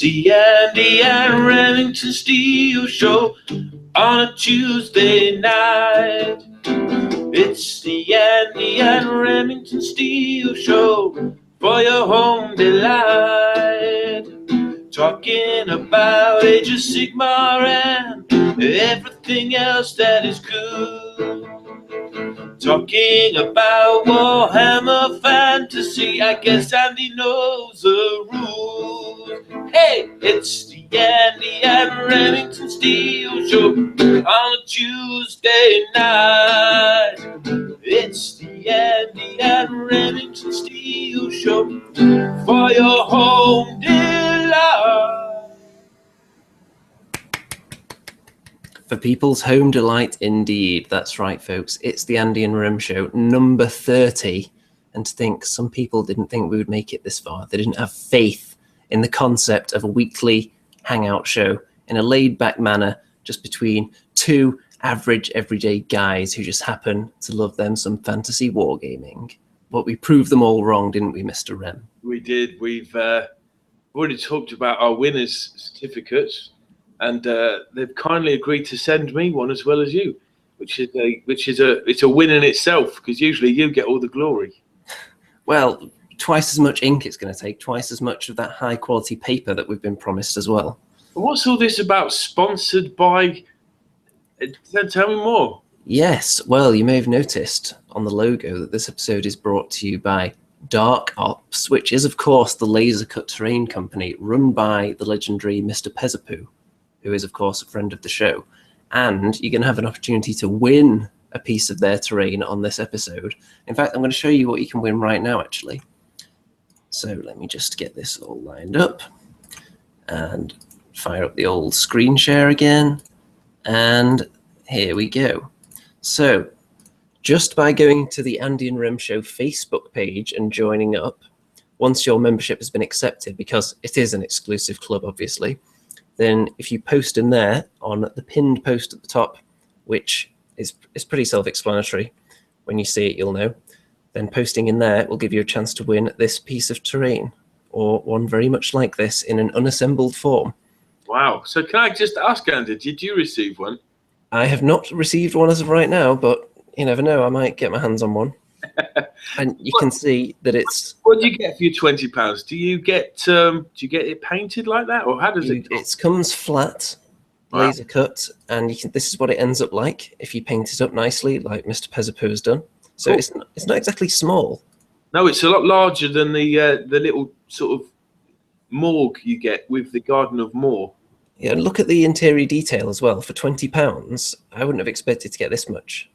the Andy and Remington Steel Show on a Tuesday night. It's the Andy and Remington Steel Show for your home delight. Talking about Age of Sigmar and everything else that is cool. Talking about Warhammer fantasy, I guess Andy knows the rules. Hey, it's the Andy and Remington Steel Show on a Tuesday night. It's the Andy and Remington Steel Show for your home delight. For people's home delight indeed. That's right, folks. It's the Andy and Rem Show, number 30. And to think some people didn't think we would make it this far. They didn't have faith in the concept of a weekly hangout show in a laid-back manner, just between two average, everyday guys who just happen to love them some fantasy wargaming. But we proved them all wrong, didn't we, Mr. Rem? We did. We've already talked about our winners' certificates. And they've kindly agreed to send me one as well as you, which is a win in itself, because usually you get all the glory. Well, twice as much ink it's going to take, twice as much of that high quality paper that we've been promised as well. What's all this about? Sponsored by? Tell me more. Yes, well, you may have noticed on the logo that this episode is brought to you by Dark Ops, which is of course the laser cut terrain company run by the legendary Mr. Pezapoo, who is, of course, a friend of the show. And you're going to have an opportunity to win a piece of their terrain on this episode. In fact, I'm going to show you what you can win right now, actually. So let me just get this all lined up and fire up the old screen share again. And here we go. So just by going to the Andy and Rem Show Facebook page and joining up, once your membership has been accepted, because it is an exclusive club, obviously, then if you post in there on the pinned post at the top, which is pretty self-explanatory, when you see it you'll know, then posting in there will give you a chance to win this piece of terrain, or one very much like this in an unassembled form. Wow. So can I just ask, Andy, did you receive one? I have not received one as of right now, but you never know, I might get my hands on one. And you can see that it's... What do you get for your £20? Do you get it painted like that, or how does it? It comes flat, laser cut, and you can. This is what it ends up like if you paint it up nicely, like Mr. Pezapoo has done. So cool. It's not exactly small. No, it's a lot larger than the little sort of morgue you get with the Garden of Moor. Yeah, and look at the interior detail as well. For £20, I wouldn't have expected to get this much.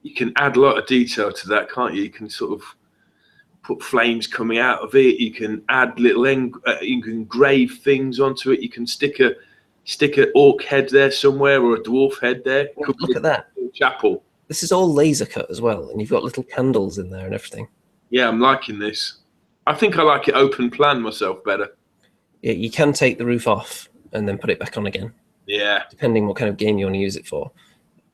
You can add a lot of detail to that, can't you? You can sort of put flames coming out of it. You can add little, you can engrave things onto it. You can stick a orc head there somewhere, or a dwarf head there. Well, look at that. Chapel. This is all laser cut as well, and you've got little candles in there and everything. Yeah, I'm liking this. I think I like it open plan myself better. Yeah, you can take the roof off and then put it back on again. Yeah. Depending what kind of game you want to use it for.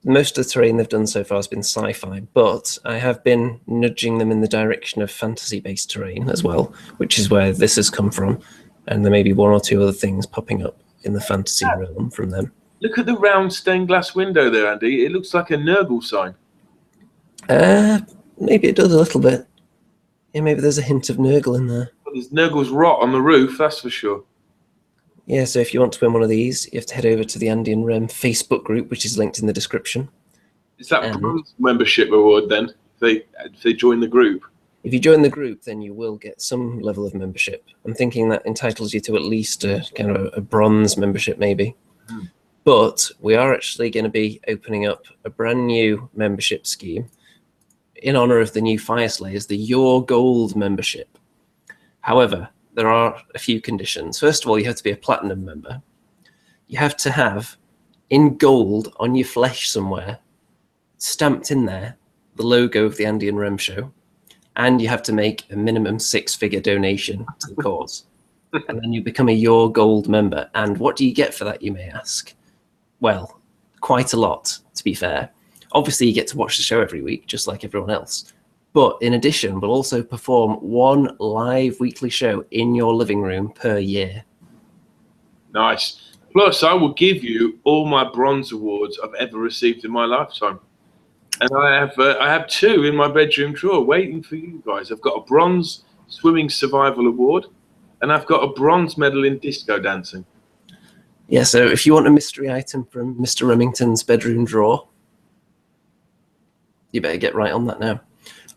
Most of the terrain they've done so far has been sci-fi, but I have been nudging them in the direction of fantasy-based terrain as well, which is where this has come from. And there may be one or two other things popping up in the fantasy realm from them. Look at the round stained glass window there, Andy. It looks like a Nurgle sign. Maybe it does a little bit. Yeah, maybe there's a hint of Nurgle in there. Well, there's Nurgle's rot on the roof, that's for sure. Yeah, so if you want to win one of these, you have to head over to the Andy and Rem Facebook group, which is linked in the description. Is that bronze membership reward then, if they join the group? If you join the group, then you will get some level of membership. I'm thinking that entitles you to at least a kind of a bronze membership, maybe. Mm. But we are actually going to be opening up a brand new membership scheme in honor of the new Fyreslayers, the Your Gold membership. However, there are a few conditions. First of all, you have to be a platinum member. You have to have, in gold, on your flesh somewhere, stamped in there, the logo of the Andy and Rem Show, and you have to make a minimum 6-figure donation to the cause. And then you become a Your Gold member. And what do you get for that, you may ask? Well, quite a lot, to be fair. Obviously, you get to watch the show every week, just like everyone else. But in addition, we'll also perform one live weekly show in your living room per year. Nice. Plus, I will give you all my bronze awards I've ever received in my lifetime. And I have 2 in my bedroom drawer waiting for you guys. I've got a bronze swimming survival award, and I've got a bronze medal in disco dancing. Yeah, so if you want a mystery item from Mr. Remington's bedroom drawer, you better get right on that now.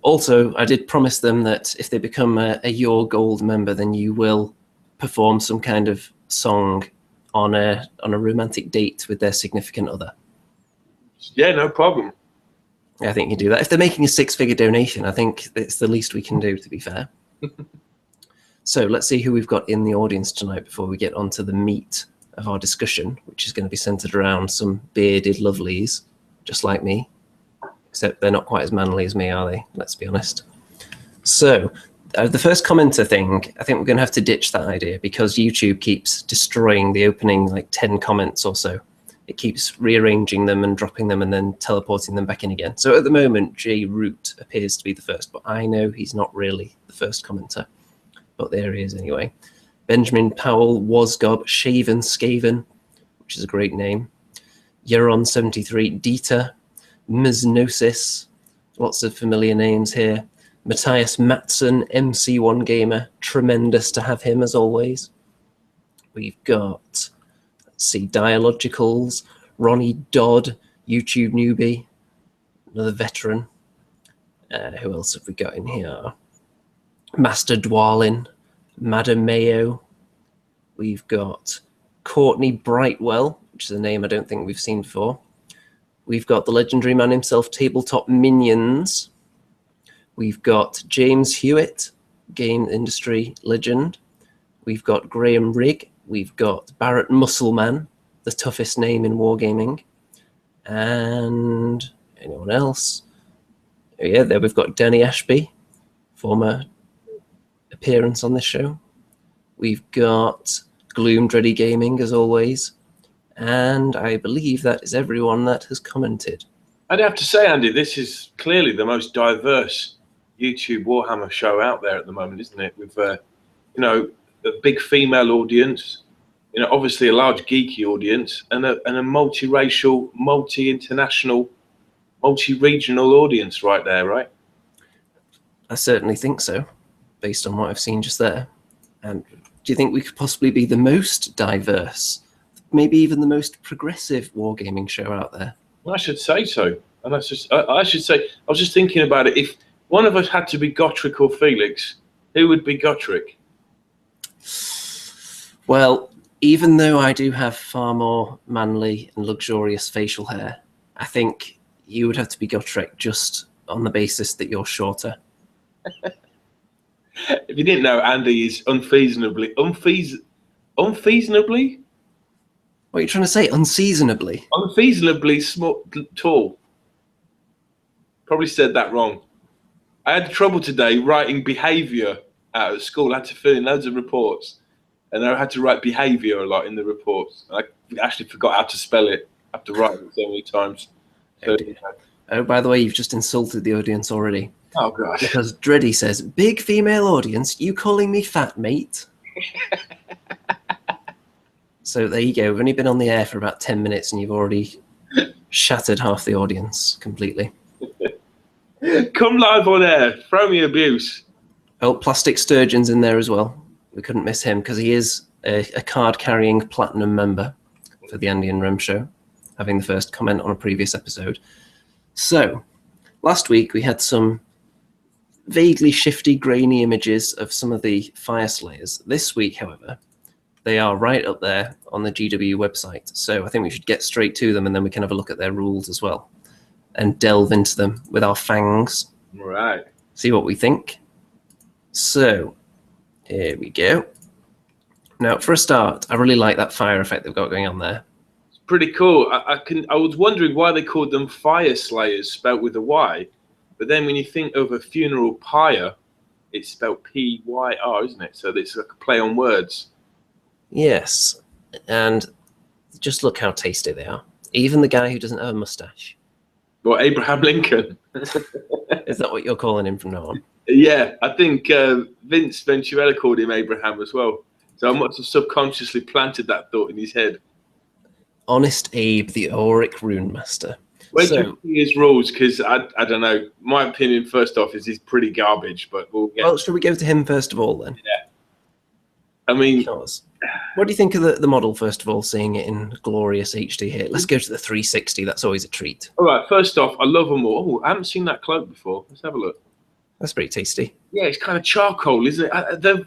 Also, I did promise them that if they become a Your Gold member, then you will perform some kind of song on a romantic date with their significant other. Yeah, no problem. I think you do that. If they're making a 6-figure donation, I think it's the least we can do, to be fair. So let's see who we've got in the audience tonight before we get on to the meat of our discussion, which is going to be centered around some bearded lovelies, just like me. Except they're not quite as manly as me, are they? Let's be honest. So the first commenter thing, I think we're going to have to ditch that idea because YouTube keeps destroying the opening 10 comments or so. It keeps rearranging them and dropping them and then teleporting them back in again. So at the moment, J Root appears to be the first, but I know he's not really the first commenter. But there he is anyway. Benjamin Powell, Wasgob, Shaven Skaven, which is a great name. Yeron73, Dieter, Miznosis, lots of familiar names here. Matthias Matson, MC1 Gamer, tremendous to have him as always. We've got, let's see, Dialogicals, Ronnie Dodd, YouTube newbie, another veteran. Who else have we got in here? Master Dwalin, Madam Mayo. We've got Courtney Brightwell, which is a name I don't think we've seen before. We've got the legendary man himself, Tabletop Minions. We've got James Hewitt, game industry legend. We've got Graham Rigg. We've got Barrett Muscleman, the toughest name in wargaming. And anyone else? Oh, yeah, there we've got Danny Ashby, former appearance on this show. We've got Gloom Dready Gaming, as always. And I believe that is everyone that has commented. I'd have to say, Andy, this is clearly the most diverse YouTube Warhammer show out there at the moment, isn't it? With, a big female audience, obviously a large geeky audience, and a multiracial, multi-international, multi-regional audience right there, right? I certainly think so, based on what I've seen just there. And do you think we could possibly be the most diverse, maybe even the most progressive wargaming show out there? Well, I should say so. And I should say, I was just thinking about it. If one of us had to be Gotrek or Felix, who would be Gotrek? Well, even though I do have far more manly and luxurious facial hair, I think you would have to be Gotrek just on the basis that you're shorter. If you didn't know, Andy is unseasonably? What are you trying to say? Unseasonably? Unseasonably tall. Probably said that wrong. I had trouble today writing behaviour out at school. I had to fill in loads of reports, and I had to write behaviour a lot in the reports. I actually forgot how to spell it after writing it so many times. Oh, by the way, you've just insulted the audience already. Oh, gosh. Because Dreddy says, big female audience, you calling me fat, mate? So there you go. We've only been on the air for about 10 minutes and you've already shattered half the audience completely. Come live on air. Throw me abuse. Oh, Plastic Sturgeon's in there as well. We couldn't miss him because he is a card-carrying platinum member for the Andy and Rem show, having the first comment on a previous episode. So, last week we had some vaguely shifty, grainy images of some of the Fyreslayers. This week, however, they are right up there on the GW website. So I think we should get straight to them and then we can have a look at their rules as well and delve into them with our fangs. Right. See what we think. So, here we go. Now, for a start, I really like that fire effect they've got going on there. It's pretty cool. I was wondering why they called them Fyreslayers, spelt with a Y. But then when you think of a funeral pyre, it's spelled P-Y-R, isn't it? So it's like a play on words. Yes. And just look how tasty they are. Even the guy who doesn't have a mustache. Or Abraham Lincoln. Is that what you're calling him from now on? Yeah, I think Vince Venturella called him Abraham as well. So I must have subconsciously planted that thought in his head. Honest Abe, the Auric Rune Master. Wait till you see his rules, because I don't know. My opinion, first off, is he's pretty garbage. But well, should we go to him first of all then? Yeah. I mean, what do you think of the model first of all? Seeing it in glorious HD here. Let's go to the 360. That's always a treat. All right. First off, I love them all. Oh, I haven't seen that cloak before. Let's have a look. That's pretty tasty. Yeah, it's kind of charcoal, isn't it? They're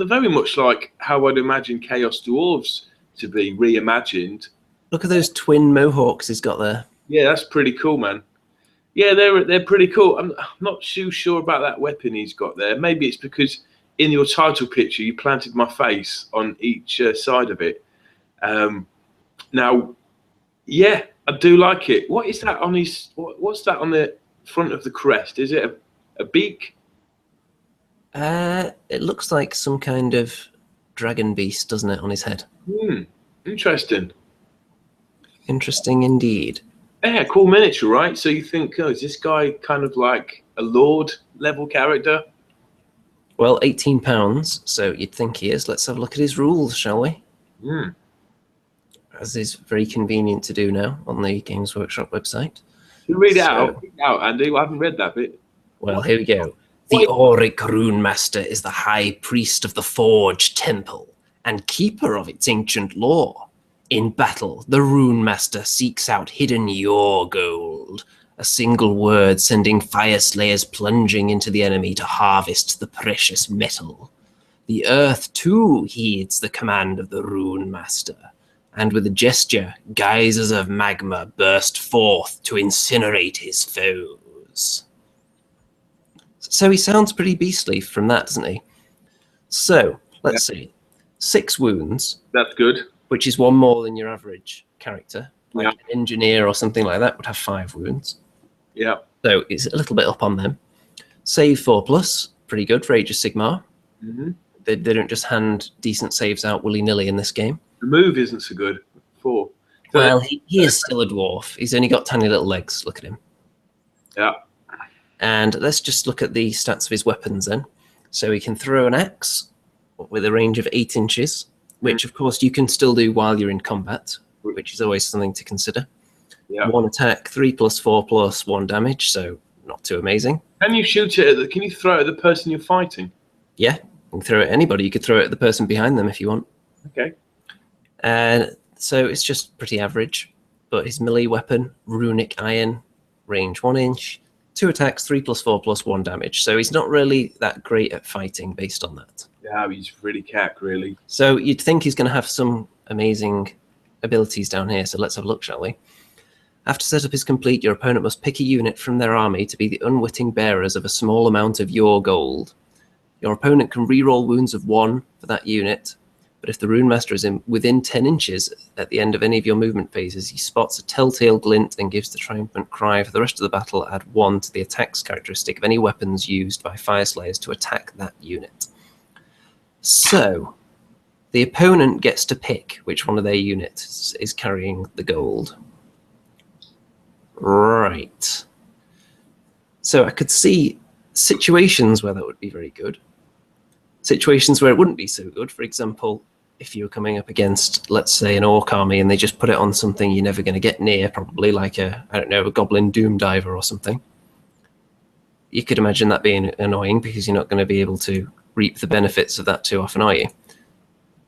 very much like how I'd imagine Chaos Dwarves to be reimagined. Look at those twin mohawks he's got there. Yeah, that's pretty cool, man. Yeah, they're pretty cool. I'm not too sure about that weapon he's got there. Maybe it's because in your title picture you planted my face on each side of it. Now, yeah, I do like it. What is that on his? What's that on the front of the crest? Is it a beak? It looks like some kind of dragon beast, doesn't it, on his head? Interesting. Interesting indeed. Yeah, cool miniature, right? So you think, oh, is this guy kind of like a Lord level character? Well, £18, so you'd think he is. Let's have a look at his rules, shall we? As is very convenient to do now on the Games Workshop website. You read it out. Read it out, Andy. I haven't read that bit. Well, here we go. The Auric Rune Master is the high priest of the Forge Temple and keeper of its ancient lore. In battle, the Rune Master seeks out hidden Your Gold, a single word sending Fyreslayers plunging into the enemy to harvest the precious metal. The earth, too, heeds the command of the Rune Master, and with a gesture, geysers of magma burst forth to incinerate his foes. So he sounds pretty beastly from that, doesn't he? So, let's see. 6 wounds. That's good. Which is 1 more than your average character. Like an engineer or something like that would have 5 wounds. Yeah. So it's a little bit up on them. Save 4+, pretty good for Age of Sigmar. They don't just hand decent saves out willy-nilly in this game. The move isn't so good. 4. Well, he is still a dwarf. He's only got tiny little legs. Look at him. Yeah. And let's just look at the stats of his weapons then. So he can throw an axe with a range of 8 inches, which of course you can still do while you're in combat, which is always something to consider. Yeah. 1 attack, 3+4 1 damage, so not too amazing. Can you shoot it can you throw it at the person you're fighting? Yeah, you can throw it at anybody. You could throw it at the person behind them if you want. Okay. And so it's just pretty average, but his melee weapon, Runic Iron, range 1 inch, 2 attacks, 3+4 1 damage. So he's not really that great at fighting based on that. Yeah, he's pretty cack, really. So you'd think he's going to have some amazing abilities down here. So let's have a look, shall we? After setup is complete, your opponent must pick a unit from their army to be the unwitting bearers of a small amount of your gold. Your opponent can reroll wounds of 1 for that unit, but if the Rune Master is within 10 inches at the end of any of your movement phases, he spots a telltale glint and gives the triumphant cry. For the rest of the battle, add 1 to the attacks characteristic of any weapons used by Fyreslayers to attack that unit. So, the opponent gets to pick which one of their units is carrying the gold. Right. So I could see situations where that would be very good. Situations where it wouldn't be so good. For example, if you were coming up against, let's say, an orc army and they just put it on something you're never going to get near, probably like a goblin doom diver or something. You could imagine that being annoying because you're not going to be able to reap the benefits of that too often, are you?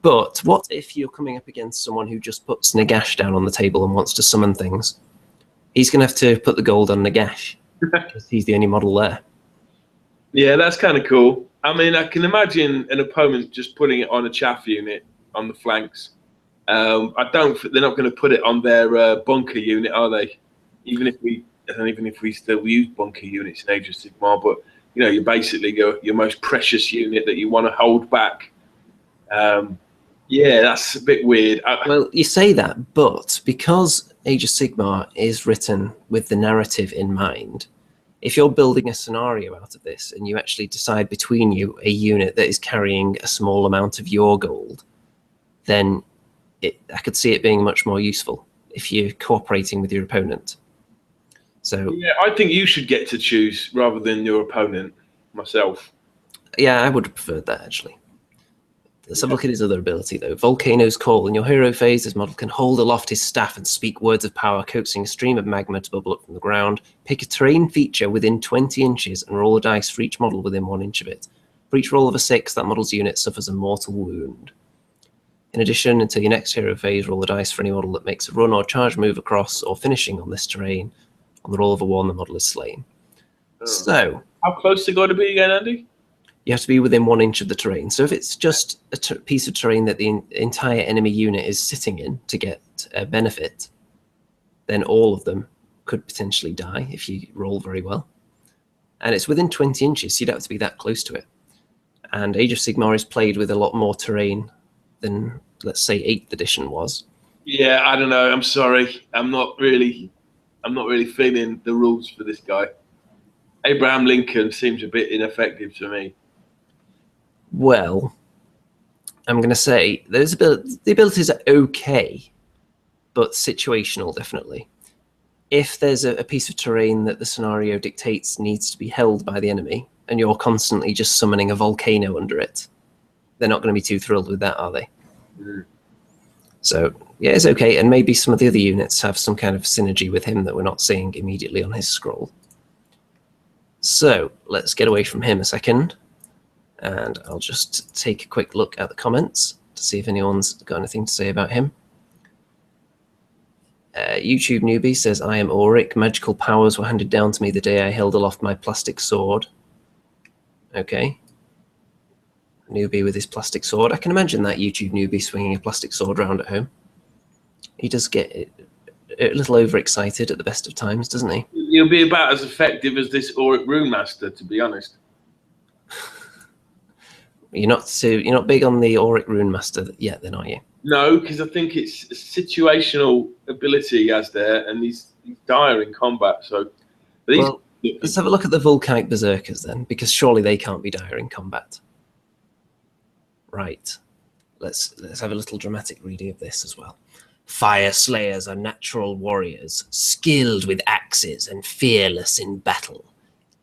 But what if you're coming up against someone who just puts Nagash down on the table and wants to summon things? He's going to have to put the gold on Nagash because he's the only model there. Yeah, that's kind of cool. I mean, I can imagine an opponent just putting it on a chaff unit on the flanks. They're not going to put it on their bunker unit, are they? Even if we still use bunker units in Age of Sigmar, but you know, you basically go your most precious unit that you want to hold back. Yeah, that's a bit weird. Well, you say that, but because Age of Sigmar is written with the narrative in mind, if you're building a scenario out of this and you actually decide between you a unit that is carrying a small amount of your gold, then I could see it being much more useful if you're cooperating with your opponent. So yeah, I think you should get to choose rather than your opponent, myself. Yeah, I would have preferred that, actually. Let's have a look at his other ability, though. Volcano's Call. In your hero phase, this model can hold aloft his staff and speak words of power, coaxing a stream of magma to bubble up from the ground. Pick a terrain feature within 20 inches and roll a dice for each model within 1 inch of it. For each roll of a 6, that model's unit suffers a mortal wound. In addition, until your next hero phase, roll a dice for any model that makes a run or charge move across or finishing on this terrain. On the roll of a 1, the model is slain. So, how close to got to be again, Andy? You have to be within 1 inch of the terrain. So if it's just a piece of terrain that the entire enemy unit is sitting in to get a benefit, then all of them could potentially die if you roll very well. And it's within 20 inches, so you'd have to be that close to it. And Age of Sigmar is played with a lot more terrain than, let's say, 8th edition was. Yeah, I don't know. I'm sorry. I'm not really feeling the rules for this guy. Abraham Lincoln seems a bit ineffective to me. Well, I'm going to say the abilities are okay, but situational, definitely. If there's a piece of terrain that the scenario dictates needs to be held by the enemy, and you're constantly just summoning a volcano under it, they're not going to be too thrilled with that, are they? Mm. So, yeah, it's okay, and maybe some of the other units have some kind of synergy with him that we're not seeing immediately on his scroll. So, let's get away from him a second. And I'll just take a quick look at the comments to see if anyone's got anything to say about him. YouTube newbie says, I am Auric. Magical powers were handed down to me the day I held aloft my plastic sword. Okay. Newbie with his plastic sword. I can imagine that YouTube newbie swinging a plastic sword around at home. He does get a little overexcited at the best of times, doesn't he? He'll be about as effective as this Auric Rune Master, to be honest. You're not big on the Auric Rune Master yet, then, are you? No, because I think it's a situational ability he has there, and he's dire in combat. So, well, let's have a look at the Volcanic berserkers then, because surely they can't be dire in combat. Right. Let's have a little dramatic reading of this as well. Fyreslayers are natural warriors, skilled with axes and fearless in battle.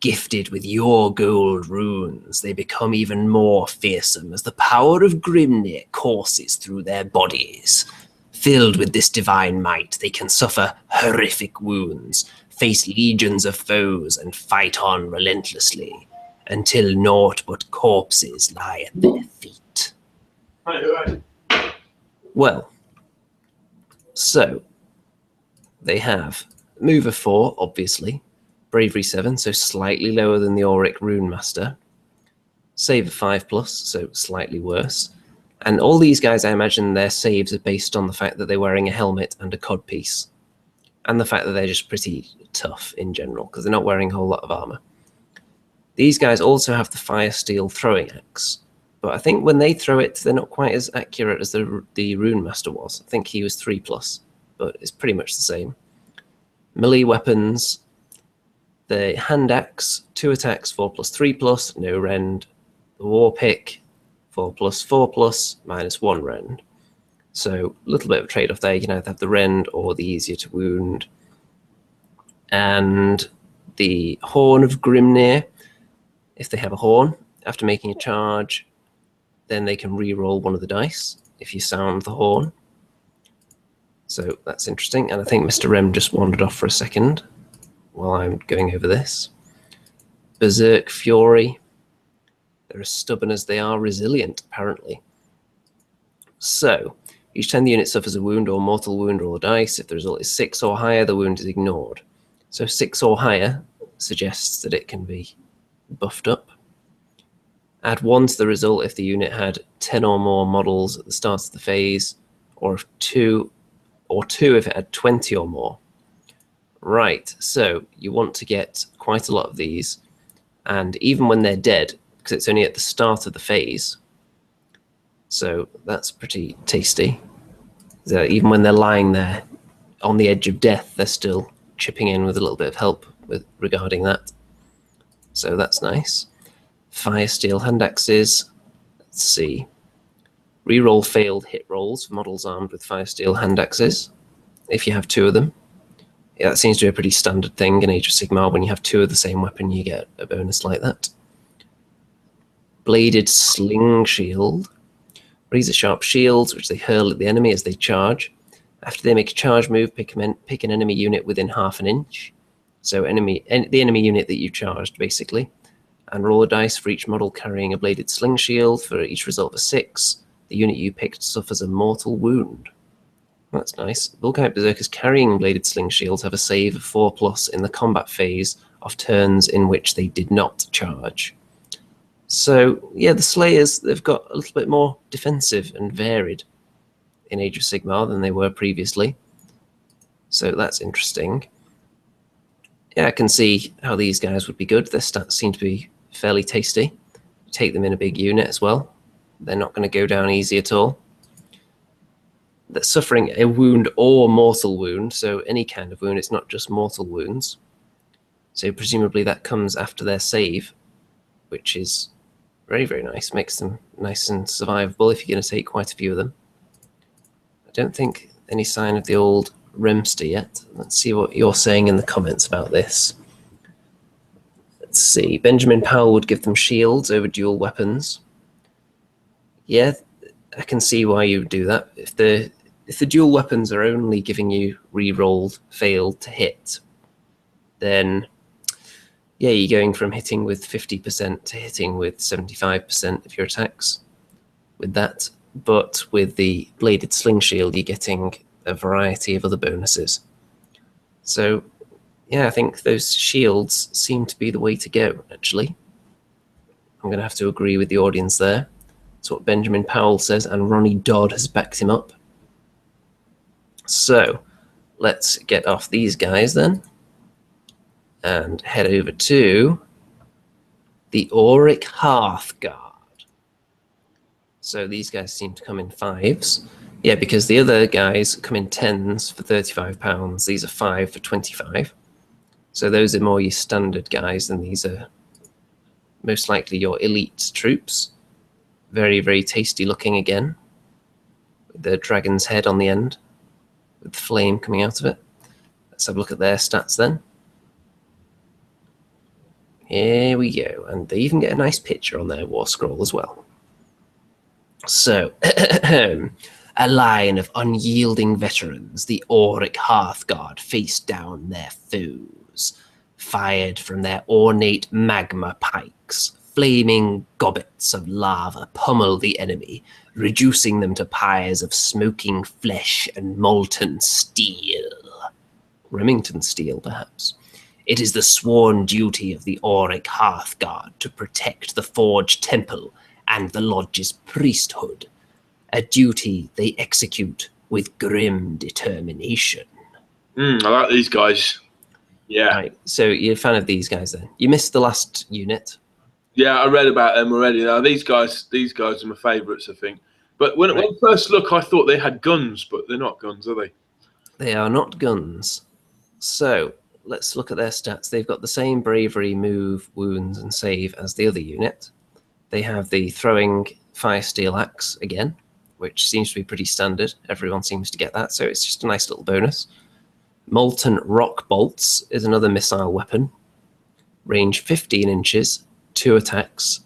Gifted with your gold runes, they become even more fearsome as the power of Grimnir courses through their bodies. Filled with this divine might, they can suffer horrific wounds, face legions of foes, and fight on relentlessly, until naught but corpses lie at their feet. Right. Well, so they have move of 4, obviously. Bravery 7, so slightly lower than the Auric Rune Master. Save of 5+, so slightly worse. And all these guys, I imagine their saves are based on the fact that they're wearing a helmet and a codpiece. And the fact that they're just pretty tough in general, because they're not wearing a whole lot of armor. These guys also have the Fire Steel throwing axe. But I think when they throw it, they're not quite as accurate as the Rune Master was. I think he was 3+, but it's pretty much the same. Melee weapons. The hand axe, 2 attacks, 4+3+, no rend. The war pick, 4+4+, -1 rend. So a little bit of trade-off there. You can either have the rend or the easier to wound. And the Horn of Grimnir, if they have a horn, after making a charge, then they can re-roll one of the dice if you sound the horn. So that's interesting. And I think Mr. Rem just wandered off for a second while I'm going over this. Berserk Fury. They're as stubborn as they are resilient, apparently. So, each time the unit suffers a wound or mortal wound, roll a dice. If the result is 6 or higher, the wound is ignored. So 6 or higher suggests that it can be buffed up. Add 1 to the result if the unit had 10 or more models at the start of the phase, or 2 if it had 20 or more. Right, so you want to get quite a lot of these, and even when they're dead, because it's only at the start of the phase, so that's pretty tasty. So even when they're lying there on the edge of death, they're still chipping in with a little bit of help regarding that. So that's nice. Fire Steel hand axes. Let's see. Reroll failed hit rolls for models armed with Fire Steel hand axes, if you have 2 of them. Yeah, that seems to be a pretty standard thing in Age of Sigmar. When you have 2 of the same weapon, you get a bonus like that. Bladed Sling Shield. razor-sharp shields, which they hurl at the enemy as they charge. After they make a charge move, pick an enemy unit within half an inch. So the enemy unit that you charged, basically. And roll a dice for each model carrying a bladed sling shield. For each result of a 6, the unit you picked suffers a mortal wound. That's nice. Volcanic berserkers carrying bladed sling shields have a save of 4+ in the combat phase of turns in which they did not charge. So, yeah, the Slayers, they've got a little bit more defensive and varied in Age of Sigmar than they were previously. So that's interesting. Yeah, I can see how these guys would be good. Their stats seem to be fairly tasty. Take them in a big unit as well. They're not going to go down easy at all. They're suffering a wound or mortal wound, so any kind of wound, it's not just mortal wounds. So presumably that comes after their save, which is very, very nice. Makes them nice and survivable if you're going to take quite a few of them. I don't think any sign of the old Remster yet. Let's see what you're saying in the comments about this. Let's see. Benjamin Powell would give them shields over dual weapons. Yeah, I can see why you would do that. If the dual weapons are only giving you re-rolled failed to hit, then yeah, you're going from hitting with 50% to hitting with 75% of your attacks with that. But with the bladed sling shield, you're getting a variety of other bonuses. So yeah, I think those shields seem to be the way to go, actually. I'm going to have to agree with the audience there. That's what Benjamin Powell says, and Ronnie Dodd has backed him up. So let's get off these guys then and head over to the Auric Hearthguard. So these guys seem to come in 5s. Yeah, because the other guys come in 10s for £35. These are 5 for 25. So those are more your standard guys, and these are most likely your elite troops. Very, very tasty looking again, with the dragon's head on the end, with the flame coming out of it. Let's have a look at their stats then. Here we go, and they even get a nice picture on their war scroll as well. So, a line of unyielding veterans, the Auric Hearthguard, faced down their foes, fired from their ornate magma pikes. Flaming gobbets of lava pummel the enemy, reducing them to pyres of smoking flesh and molten steel. Remington steel, perhaps. It is the sworn duty of the Auric Hearthguard to protect the Forge Temple and the Lodge's priesthood, a duty they execute with grim determination. I like these guys. Yeah. Right, so you're a fan of these guys then. You missed the last unit. Yeah, I read about them already. Now these guys are my favourites, I think. But when I first look, I thought they had guns, but they're not guns, are they? They are not guns. So let's look at their stats. They've got the same bravery, move, wounds, and save as the other unit. They have the throwing fire steel axe again, which seems to be pretty standard. Everyone seems to get that, so it's just a nice little bonus. Molten rock bolts is another missile weapon. Range 15 inches. 2 attacks.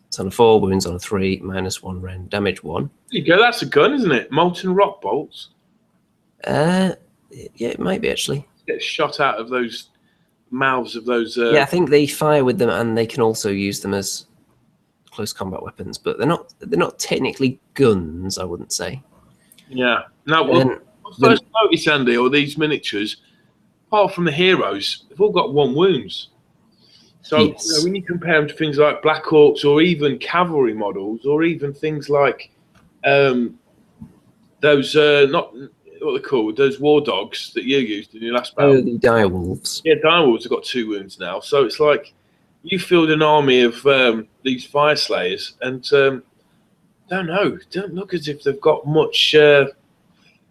It's on a 4, wounds on a 3, -1 round, damage 1. There you go, that's a gun, isn't it? Molten rock bolts. Yeah, it might be actually. Get shot out of those mouths of those. Yeah, I think they fire with them, and they can also use them as close combat weapons. But they're not technically guns, I wouldn't say. Yeah. No. Well, first notice, Andy, all these miniatures, apart from the heroes, they've all got 1 wounds. So yes. When you compare them to things like Black Orcs or even cavalry models, or even things like those not what they're called, those war dogs that you used in your last battle. Oh, the direwolves. Yeah, direwolves have got 2 wounds now. So it's like you field an army of these Fyreslayers, and don't look as if they've got much.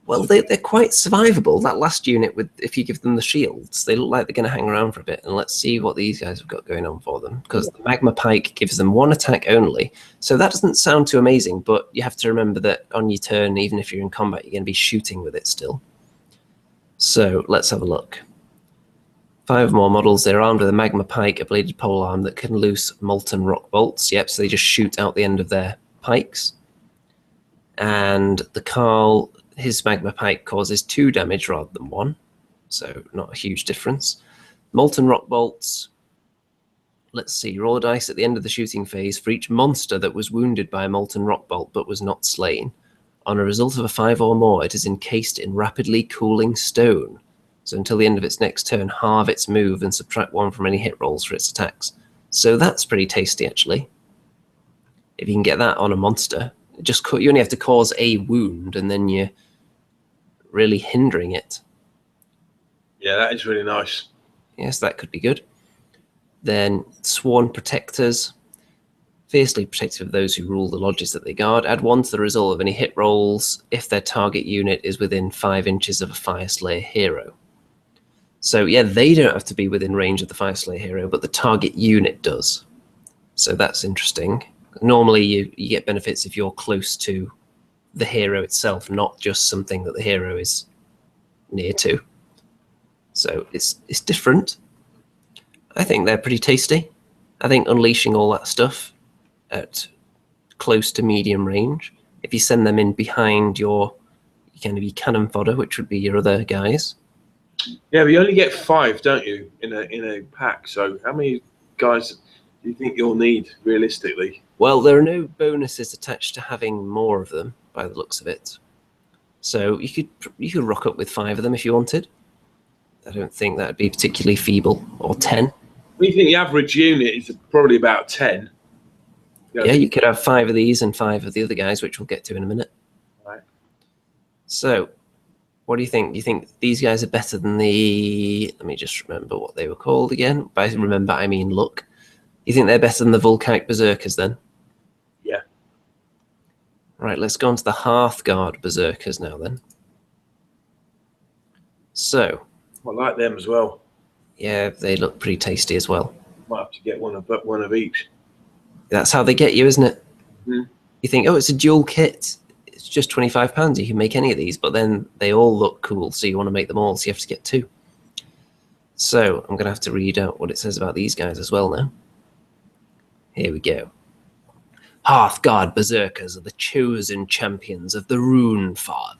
Well, they're quite survivable. That last unit, if you give them the shields, they look like they're going to hang around for a bit. And let's see what these guys have got going on for them. Because the Magma Pike gives them 1 attack only. So that doesn't sound too amazing, but you have to remember that on your turn, even if you're in combat, you're going to be shooting with it still. So let's have a look. 5 more models. They're armed with a Magma Pike, a bladed polearm that can loose molten rock bolts. Yep, so they just shoot out the end of their pikes. And the Carl, his magma pike causes 2 damage rather than 1, so not a huge difference. Molten rock bolts. Let's see, roll a dice at the end of the shooting phase for each monster that was wounded by a molten rock bolt but was not slain. On a result of a 5 or more, it is encased in rapidly cooling stone. So until the end of its next turn, halve its move and subtract 1 from any hit rolls for its attacks. So that's pretty tasty, actually. If you can get that on a monster, you only have to cause a wound, and then you're really hindering it. Yeah, that is really nice. Yes, that could be good. Then Sworn Protectors. Fiercely protective of those who rule the lodges that they guard. Add 1 to the result of any hit rolls if their target unit is within 5 inches of a Fyreslayer hero. So yeah, they don't have to be within range of the Fyreslayer hero, but the target unit does. So that's interesting. Normally you get benefits if you're close to the hero itself, not just something that the hero is near to. So it's different. I think they're pretty tasty. I think unleashing all that stuff at close to medium range, if you send them in behind your cannon fodder, which would be your other guys. Yeah, but you only get 5, don't you, in a pack? So how many guys do you think you'll need realistically? Well, there are no bonuses attached to having more of them, by the looks of it. So you could rock up with 5 of them if you wanted. I don't think that would be particularly feeble. Or 10. We think the average unit is probably about 10. Yeah, you could have 5 of these and 5 of the other guys, which we'll get to in a minute. Right. So, what do you think? Do you think these guys are better than the... Let me just remember what they were called again. By remember, I mean look. You think they're better than the Volcanic berserkers then? Yeah. Right, let's go on to the Hearthguard berserkers now then. So... I like them as well. Yeah, they look pretty tasty as well. Might have to get one of each. That's how they get you, isn't it? Mm. You think, oh, it's a dual kit. It's just £25. You can make any of these, but then they all look cool, so you want to make them all, so you have to get 2. So I'm going to have to read out what it says about these guys as well now. Here we go. Hearthguard berserkers are the chosen champions of the Rune Father.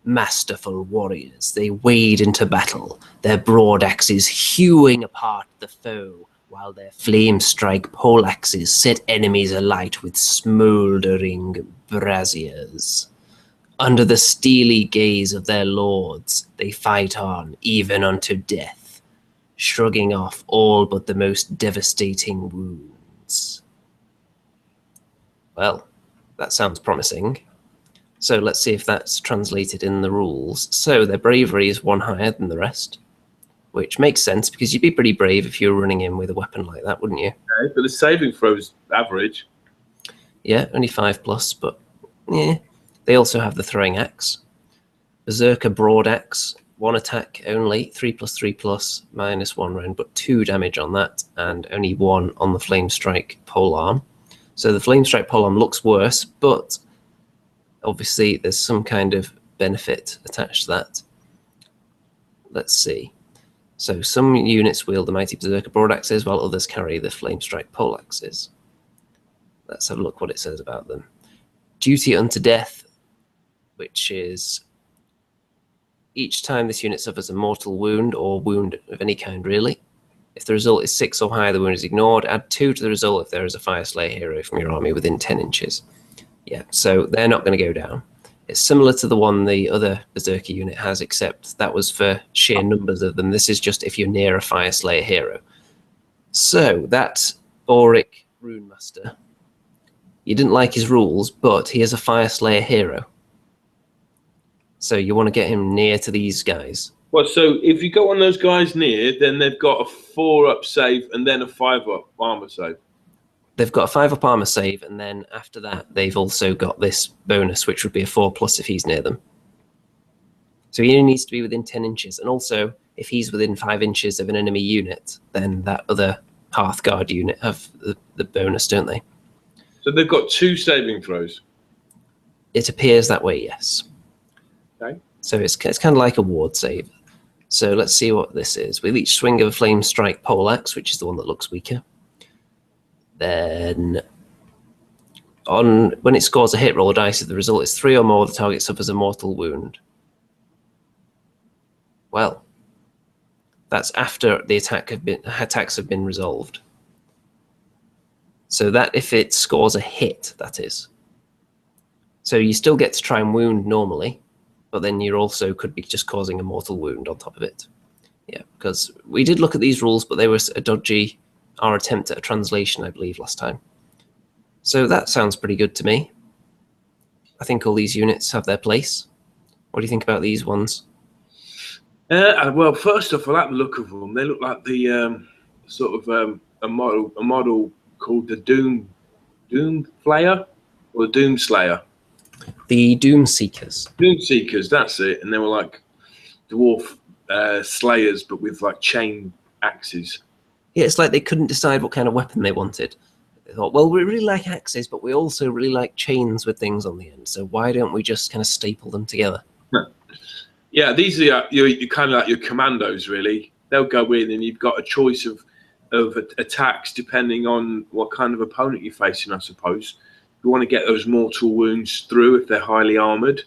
Masterful warriors, they wade into battle, their broad axes hewing apart the foe, while their flame-strike poleaxes set enemies alight with smouldering braziers. Under the steely gaze of their lords, they fight on, even unto death, shrugging off all but the most devastating wounds. Well, that sounds promising. So let's see if that's translated in the rules. So their bravery is 1 higher than the rest, which makes sense because you'd be pretty brave if you were running in with a weapon like that, wouldn't you? Okay, but the saving throws average. Yeah, only 5+, but yeah. They also have the throwing axe. Berserker broad axe, 1 attack only, 3+3+, -1 round, but 2 damage on that, and only 1 on the flame strike polearm. So the flame strike polearm looks worse, but obviously there's some kind of benefit attached to that. Let's see. So some units wield the mighty berserker broadaxes, while others carry the flame strike poleaxes. Let's have a look what it says about them. Duty unto death, which is each time this unit suffers a mortal wound or wound of any kind really. If the result is 6 or higher, the wound is ignored. Add 2 to the result if there is a Fyreslayer hero from your army within 10 inches. Yeah, so they're not going to go down. It's similar to the one the other Berserker unit has, except that was for sheer numbers of them. This is just if you're near a Fyreslayer hero. So that Auric Rune Master, you didn't like his rules, but he is a Fyreslayer hero. So you want to get him near to these guys. Well, so if you got one of those guys near, then they've got a 4-up save and then a 5-up armor save. They've got a 5-up armor save, and then after that, they've also got this bonus, which would be a 4+ if he's near them. So he only needs to be within 10 inches. And also, if he's within 5 inches of an enemy unit, then that other Hearthguard unit have the bonus, don't they? So they've got 2 saving throws? It appears that way, yes. Okay. So it's kind of like a ward save. So let's see what this is. With each swing of a flame strike poleaxe, which is the one that looks weaker, then when it scores a hit, roll a dice. If the result is 3 or more, the target suffers a mortal wound. Well, that's after the attacks have been resolved. So that if it scores a hit, that is. So you still get to try and wound normally, but then you also could be just causing a mortal wound on top of it. Yeah, because we did look at these rules, but they were a dodgy, our attempt at a translation, I believe, last time. So that sounds pretty good to me. I think all these units have their place. What do you think about these ones? Well, first off, I like the look of them. They look like the a model called the Doom Flayer or Doom Slayer. The Doom Seekers. Doom Seekers, that's it. And they were like dwarf slayers, but with like chain axes. Yeah, it's like they couldn't decide what kind of weapon they wanted. They thought, well, we really like axes, but we also really like chains with things on the end. So why don't we just kind of staple them together? Yeah, these are you're kind of like your commandos, really. They'll go in, and you've got a choice of attacks depending on what kind of opponent you're facing, I suppose. You want to get those mortal wounds through if they're highly armored.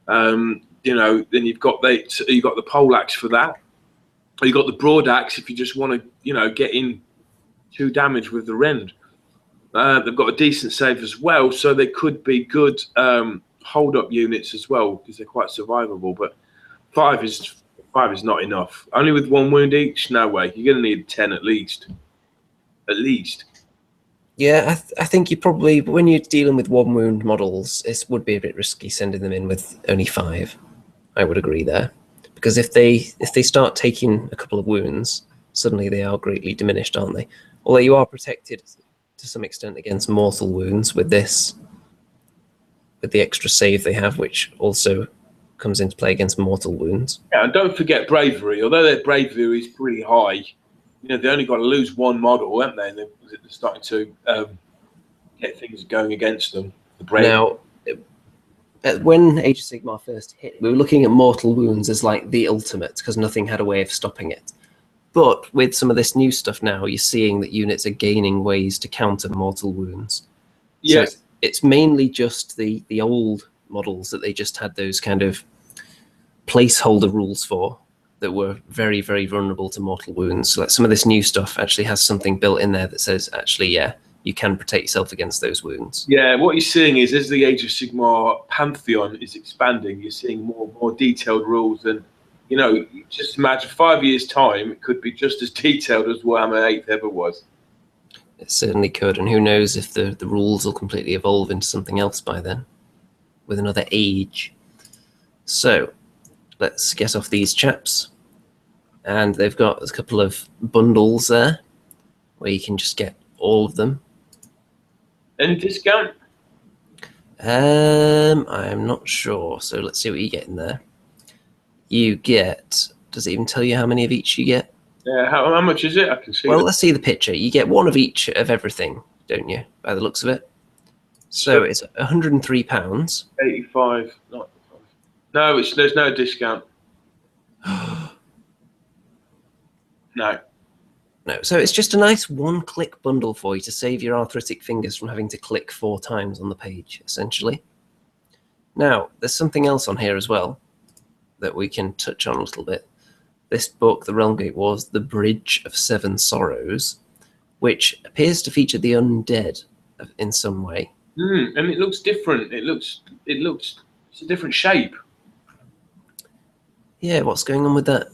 Then you've got the pole axe for that. Or you've got the broad axe if you just want to, get in 2 damage with the rend. They've got a decent save as well, so they could be good hold-up units as well because they're quite survivable. But 5 is not enough. Only with 1 wound each? No way. You're going to need 10 at least. At least. Yeah, I think you probably, when you're dealing with 1 wound models, it would be a bit risky sending them in with only 5. I would agree there. Because if they start taking a couple of wounds, suddenly they are greatly diminished, aren't they? Although you are protected to some extent against mortal wounds with this, with the extra save they have, which also comes into play against mortal wounds. Yeah, and don't forget bravery. Although their bravery is pretty high, they only got to lose 1 model, haven't they? And they're starting to get things going against them. The bravery. Now, when Age of Sigmar first hit, we were looking at mortal wounds as like the ultimate because nothing had a way of stopping it. But with some of this new stuff now, you're seeing that units are gaining ways to counter mortal wounds. Yes. So it's mainly just the old models that they just had those kind of placeholder rules for that were very, very vulnerable to mortal wounds. So like some of this new stuff actually has something built in there that says, actually, yeah, you can protect yourself against those wounds. Yeah, what you're seeing is as the Age of Sigmar pantheon is expanding, you're seeing more detailed rules. And, just imagine 5 years' time, it could be just as detailed as Warhammer 8th ever was. It certainly could. And who knows if the rules will completely evolve into something else by then, with another age. So let's get off these chaps. And they've got a couple of bundles there where you can just get all of them. Any discount? I'm not sure. So let's see what you get in there. You get, does it even tell you how many of each you get? Yeah, how much is it? I can see. Well, let's see the picture. You get 1 of each of everything, don't you? By the looks of it. So it's £103. 85. Not. No, there's no discount. No. No, so it's just a nice 1-click bundle for you to save your arthritic fingers from having to click 4 times on the page, essentially. Now, there's something else on here as well that we can touch on a little bit. This book, The Realmgate Wars, The Bridge of 7 Sorrows, which appears to feature the undead in some way. And it looks different. It's a different shape. Yeah, what's going on with that?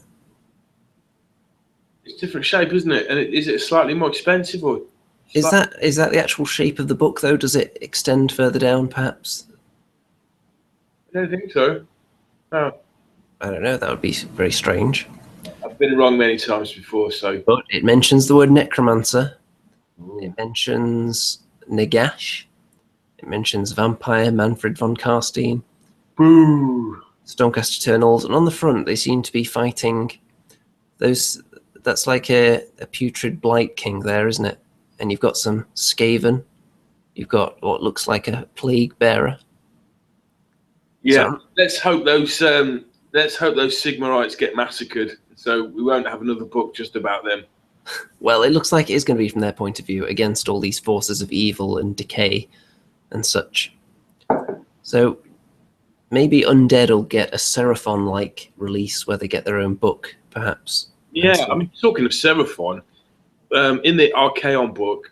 It's different shape, isn't it? And is it slightly more expensive or? Is that the actual shape of the book though? Does it extend further down, perhaps? I don't think so. No. I don't know. That would be very strange. I've been wrong many times before, so. But it mentions the word necromancer. Ooh. It mentions Nagash. It mentions vampire Manfred von Karstein. Boo! Stormcast Eternals, and on the front they seem to be fighting those. That's like a putrid blight king there, isn't it? And you've got some Skaven. You've got what looks like a plague bearer. Yeah, so, let's hope those Sigmarites get massacred, so we won't have another book just about them. Well, it looks like it is going to be from their point of view against all these forces of evil and decay. and such. So maybe Undead will get a Seraphon-like release where they get their own book, perhaps. Yeah, I mean, talking of Seraphon, in the Archaon book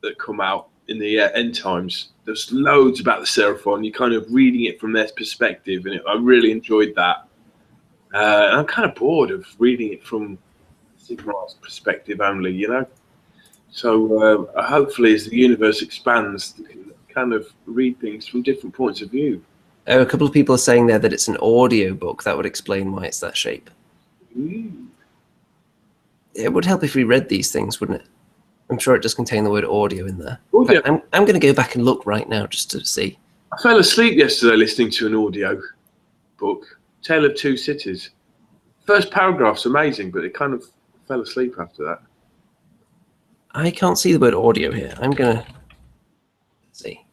that come out in the end times, there's loads about the Seraphon. You're kind of reading it from their perspective, and I really enjoyed that. I'm kind of bored of reading it from Sigmar's perspective only, you know. So hopefully, as the universe expands, you can kind of read things from different points of view. Oh, a couple of people are saying there that it's an audio book. That would explain why it's that shape. It would help if we read these things, wouldn't it? I'm sure it does contain the word audio in there. Audio. I'm going to go back and look right now just to see. I fell asleep yesterday listening to an audio book, Tale of Two Cities. First paragraph's amazing, but it kind of fell asleep after that. I can't see the word audio here. I'm going to see.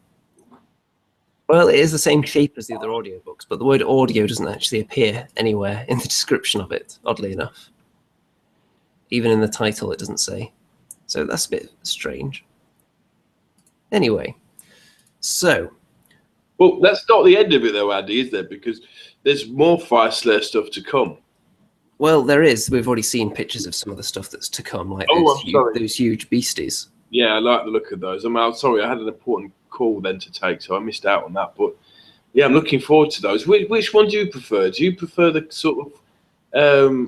Well, it is the same shape as the other audio books, but the word audio doesn't actually appear anywhere in the description of it, oddly enough. Even in the title, it doesn't say. So that's a bit strange. Anyway, so. Well, that's not the end of it, though, Andy, is there? Because there's more Fyreslayer stuff to come. Well, there is. We've already seen pictures of some of the stuff that's to come, like those huge beasties. Yeah, I like the look of those. I'm sorry, I had an important call then to take, so I missed out on that. But yeah, I'm looking forward to those. Which one do you prefer? Do you prefer the sort of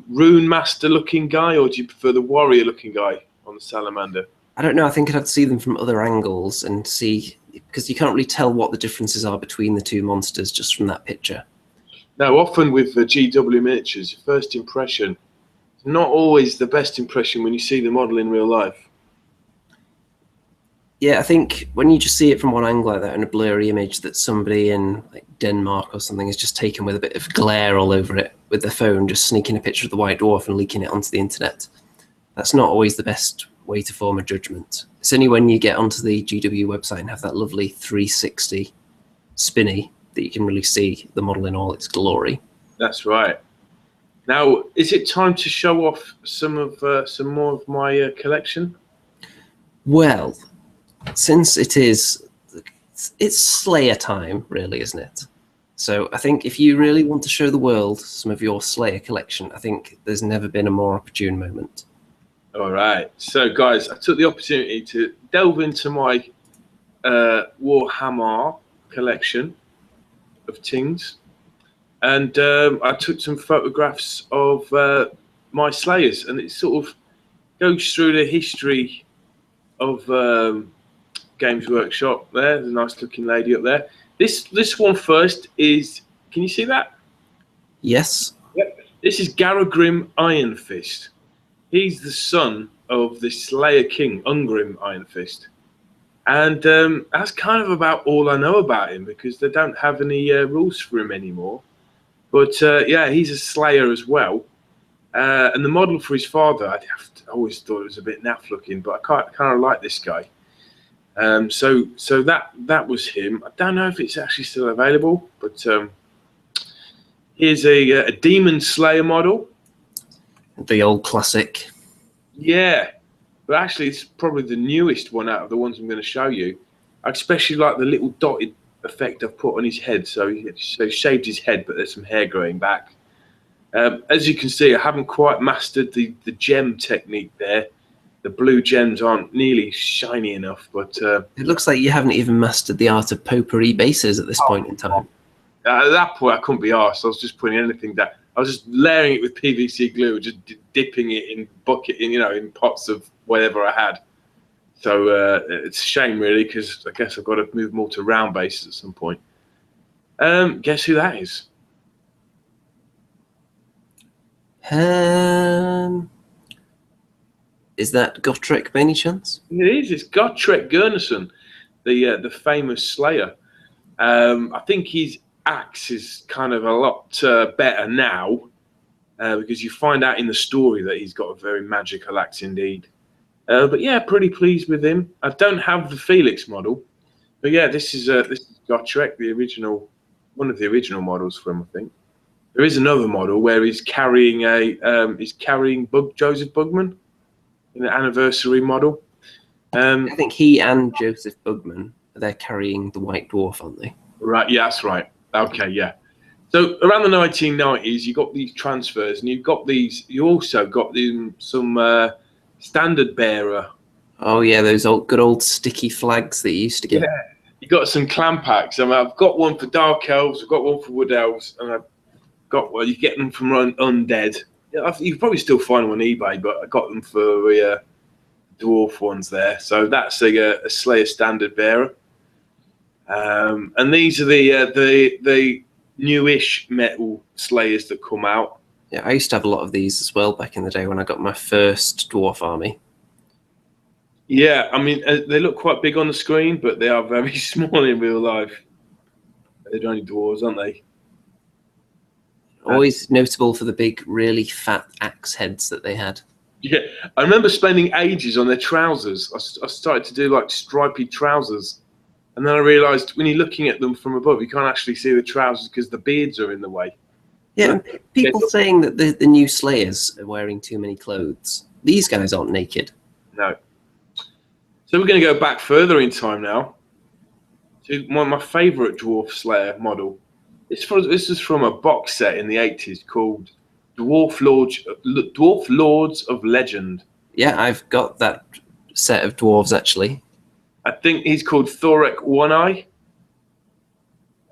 rune master looking guy, or do you prefer the warrior looking guy on the salamander? I don't know. I think I'd have to see them from other angles and see, because you can't really tell what the differences are between the two monsters just from that picture. Now, often with GW miniatures, your first impression is not always the best impression when you see the model in real life. Yeah, I think when you just see it from one angle like that in a blurry image that somebody in like Denmark or something has just taken with a bit of glare all over it with their phone, just sneaking a picture of the White Dwarf and leaking it onto the internet, that's not always the best way to form a judgment. It's only when you get onto the GW website and have that lovely 360 spinny that you can really see the model in all its glory. That's right. Now, is it time to show off some more of my collection? Well, since it's Slayer time, really, isn't it? So I think if you really want to show the world some of your Slayer collection, I think there's never been a more opportune moment. All right. So, guys, I took the opportunity to delve into my Warhammer collection of things, and I took some photographs of my Slayers, and it sort of goes through the history of Games Workshop. There's a nice looking lady up there. This one first is, can you see that? Yes. Yep. This is Garagrim Iron Fist. He's the son of the Slayer King, Ungrim Iron Fist. And that's kind of about all I know about him, because they don't have any rules for him anymore. But yeah, he's a Slayer as well. And the model for his father, I always thought it was a bit naff looking, but I kind of like this guy. So that was him. I don't know if it's actually still available, but here's a Demon Slayer model. The old classic. Yeah, but actually it's probably the newest one out of the ones I'm going to show you. I especially like the little dotted effect I've put on his head. So he shaved his head, but there's some hair growing back. As you can see, I haven't quite mastered the gem technique there. The blue gems aren't nearly shiny enough, but it looks like you haven't even mastered the art of potpourri bases at this point in time. At that point, I couldn't be arsed. I was just putting anything down. I was just layering it with PVC glue, just dipping it in in pots of whatever I had. So it's a shame, really, because I guess I've got to move more to round bases at some point. Guess who that is? Is that Gotrek by any chance? It is. It's Gotrek Gurnason, the famous Slayer. I think his axe is kind of a lot better now, because you find out in the story that he's got a very magical axe indeed. But yeah, pretty pleased with him. I don't have the Felix model, but yeah, this is Gotrek, the original, one of the original models from, I think. There is another model where he's carrying Joseph Bugman in the anniversary model. I think he and Joseph Bugman They're carrying the White Dwarf, aren't they? Right, yeah, that's right. Okay, yeah. So around the 1990s, you got these transfers, and you also got some standard bearer. Oh yeah, those good old sticky flags that you used to get. Yeah, you got some clan packs. I mean, I've got one for Dark Elves, I've got one for Wood Elves, and I've got you get them from Undead. Yeah, you can probably still find them on eBay, but I got them for dwarf ones there. So that's a Slayer standard bearer. And these are the newish metal Slayers that come out. Yeah, I used to have a lot of these as well back in the day when I got my first dwarf army. Yeah, I mean, they look quite big on the screen, but they are very small in real life. They're only dwarves, aren't they? Always notable for the big, really fat axe heads that they had. Yeah, I remember spending ages on their trousers. I started to do like stripy trousers. And then I realised when you're looking at them from above, you can't actually see the trousers because the beards are in the way. Yeah, people saying that the new Slayers are wearing too many clothes. These guys aren't naked. No. So we're going to go back further in time now to one of my favourite Dwarf Slayer model. This is from a box set in the 80s called Dwarf Lords of Legend. Yeah, I've got that set of dwarves actually. I think he's called Thorek One Eye.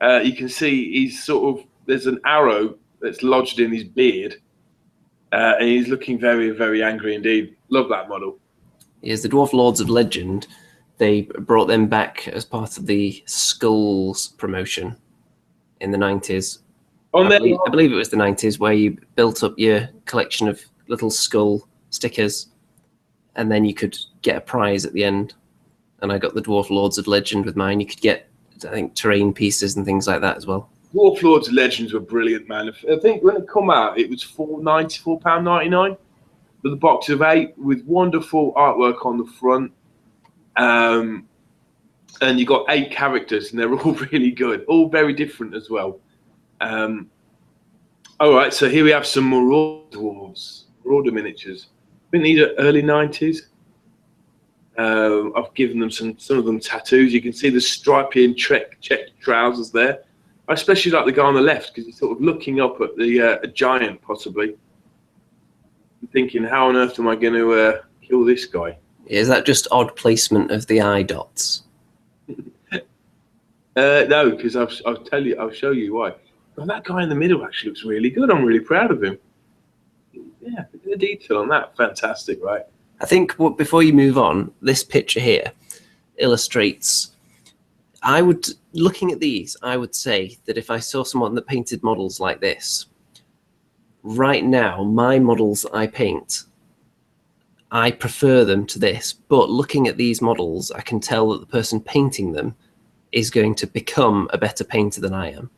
You can see he's sort of, there's an arrow that's lodged in his beard, and he's looking very, very angry indeed. Love that model. Yes, the Dwarf Lords of Legend, they brought them back as part of the Skulls promotion in the 90s. I believe it was the 90s, where you built up your collection of little skull stickers, and then you could get a prize at the end. And I got the Dwarf Lords of Legend with mine. You could get, I think, terrain pieces and things like that as well. Dwarf Lords of Legends were brilliant, man. I think when it come out, it was £4.99 for the box of 8 with wonderful artwork on the front. And you got 8 characters, and they're all really good, all very different as well. All right, so here we have some Marauder dwarves, Marauder miniatures. I think these are early 90s. I've given them some of them tattoos. You can see the stripy and checked trousers there. I especially like the guy on the left because he's sort of looking up at the a giant, possibly. I'm thinking, how on earth am I going to kill this guy? Is that just odd placement of the eye dots? No, because I'll show you why. Well, that guy in the middle actually looks really good. I'm really proud of him. Yeah, the detail on that, fantastic, right? I think before you move on, this picture here illustrates. Looking at these, I would say that if I saw someone that painted models like this, right now, my models I paint, I prefer them to this. But looking at these models, I can tell that the person painting them is going to become a better painter than I am,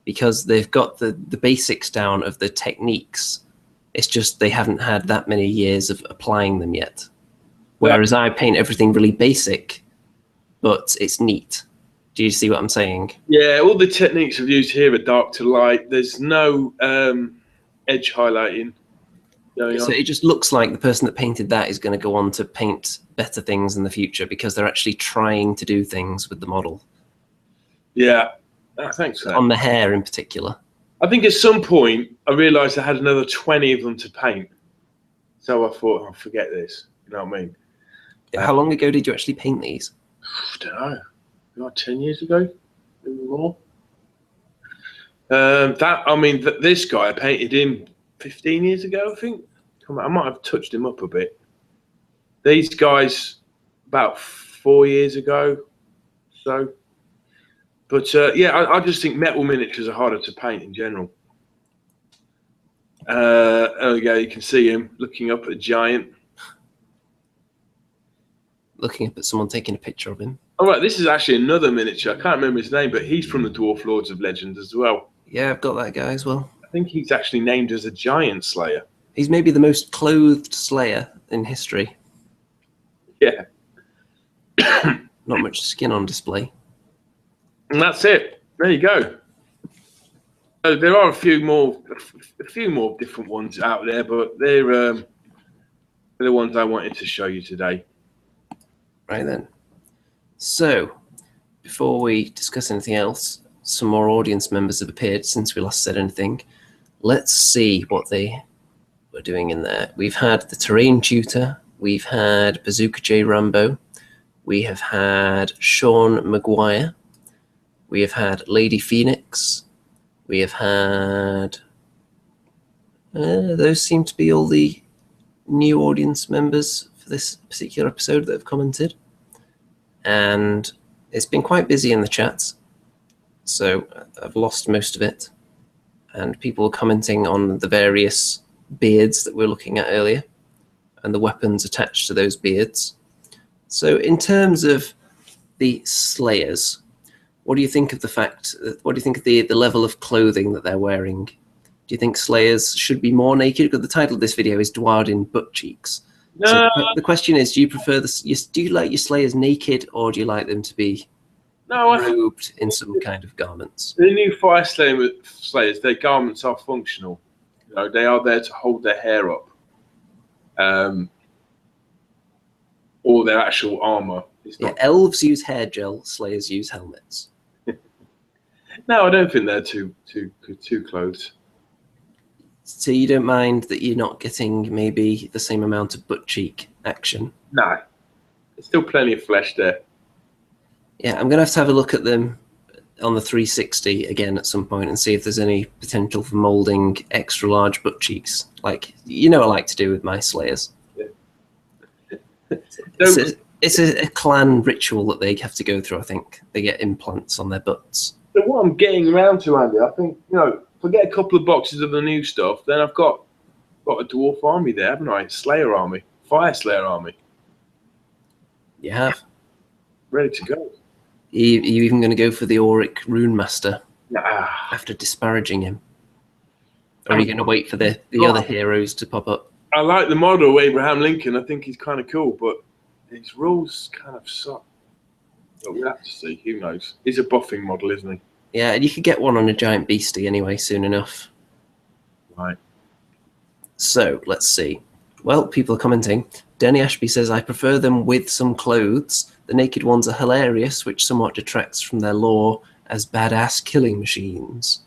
because they've got the basics down of the techniques. It's just they haven't had that many years of applying them yet. Whereas I paint everything really basic, but it's neat. Do you see what I'm saying? Yeah, all the techniques I've used here are dark to light. There's no edge highlighting going on. So it just looks like the person that painted that is going to go on to paint better things in the future because they're actually trying to do things with the model. Yeah, I think so. On the hair in particular. I think at some point I realised I had another 20 of them to paint. So I thought, I'll forget this. You know what I mean? How long ago did you actually paint these? I don't know. About 10 years ago? Maybe more. This guy, I painted him 15 years ago, I think. I might have touched him up a bit. These guys, about 4 years ago. So. But yeah, I just think metal miniatures are harder to paint in general. There we go. You can see him looking up at a giant. Looking up at someone taking a picture of him. All right, this is actually another miniature. I can't remember his name, but he's from the Dwarf Lords of Legend as well. Yeah, I've got that guy as well. I think he's actually named as a giant slayer. He's maybe the most clothed slayer in history. Yeah. Not much skin on display. And that's it. There you go. So there are a few more different ones out there, but they're the ones I wanted to show you today. Right then. So before we discuss anything else, some more audience members have appeared since we last said anything. Let's see what they were doing in there. We've had the Terrain Tutor. We've had Bazooka J. Rambo. We have had Sean Maguire. We have had Lady Phoenix. We have had... those seem to be all the new audience members for this particular episode that have commented. And it's been quite busy in the chat, so I've lost most of it. And people are commenting on the various beards that we were looking at earlier and the weapons attached to those beards. So in terms of the Slayers, what do you think of the fact, what do you think of the level of clothing that they're wearing? Do you think Slayers should be more naked? Because the title of this video is Duardin Buttcheeks. No. So the question is, do you prefer do you like your Slayers naked, or do you like them to be robed in some kind of garments? The new Fyreslayers, their garments are functional. You know, they are there to hold their hair up, or their actual armor. Yeah, elves use hair gel. Slayers use helmets. No, I don't think they're too clothed. So you don't mind that you're not getting maybe the same amount of butt cheek action? No, there's still plenty of flesh there. Yeah, I'm going to have a look at them on the 360 again at some point and see if there's any potential for moulding extra large butt cheeks. Like, you know, I like to do with my Slayers. Yeah. It's a clan ritual that they have to go through, I think. They get implants on their butts. So what I'm getting around to, Andy, I think, you know, if I get a couple of boxes of the new stuff, then I've got a dwarf army there, haven't I? Slayer army, Fyreslayer army. You have. Ready to go. Are you even going to go for the Auric Rune Master? Nah. After disparaging him? Or are you going to wait for the other heroes to pop up? I like the model, Abraham Lincoln. I think he's kind of cool, but his rules kind of suck. But we'll have to see. Who knows? He's a buffing model, isn't he? Yeah, and you could get one on a giant beastie anyway soon enough. Right. So, let's see. Well, people are commenting. Denny Ashby says, I prefer them with some clothes. The naked ones are hilarious, which somewhat detracts from their lore as badass killing machines.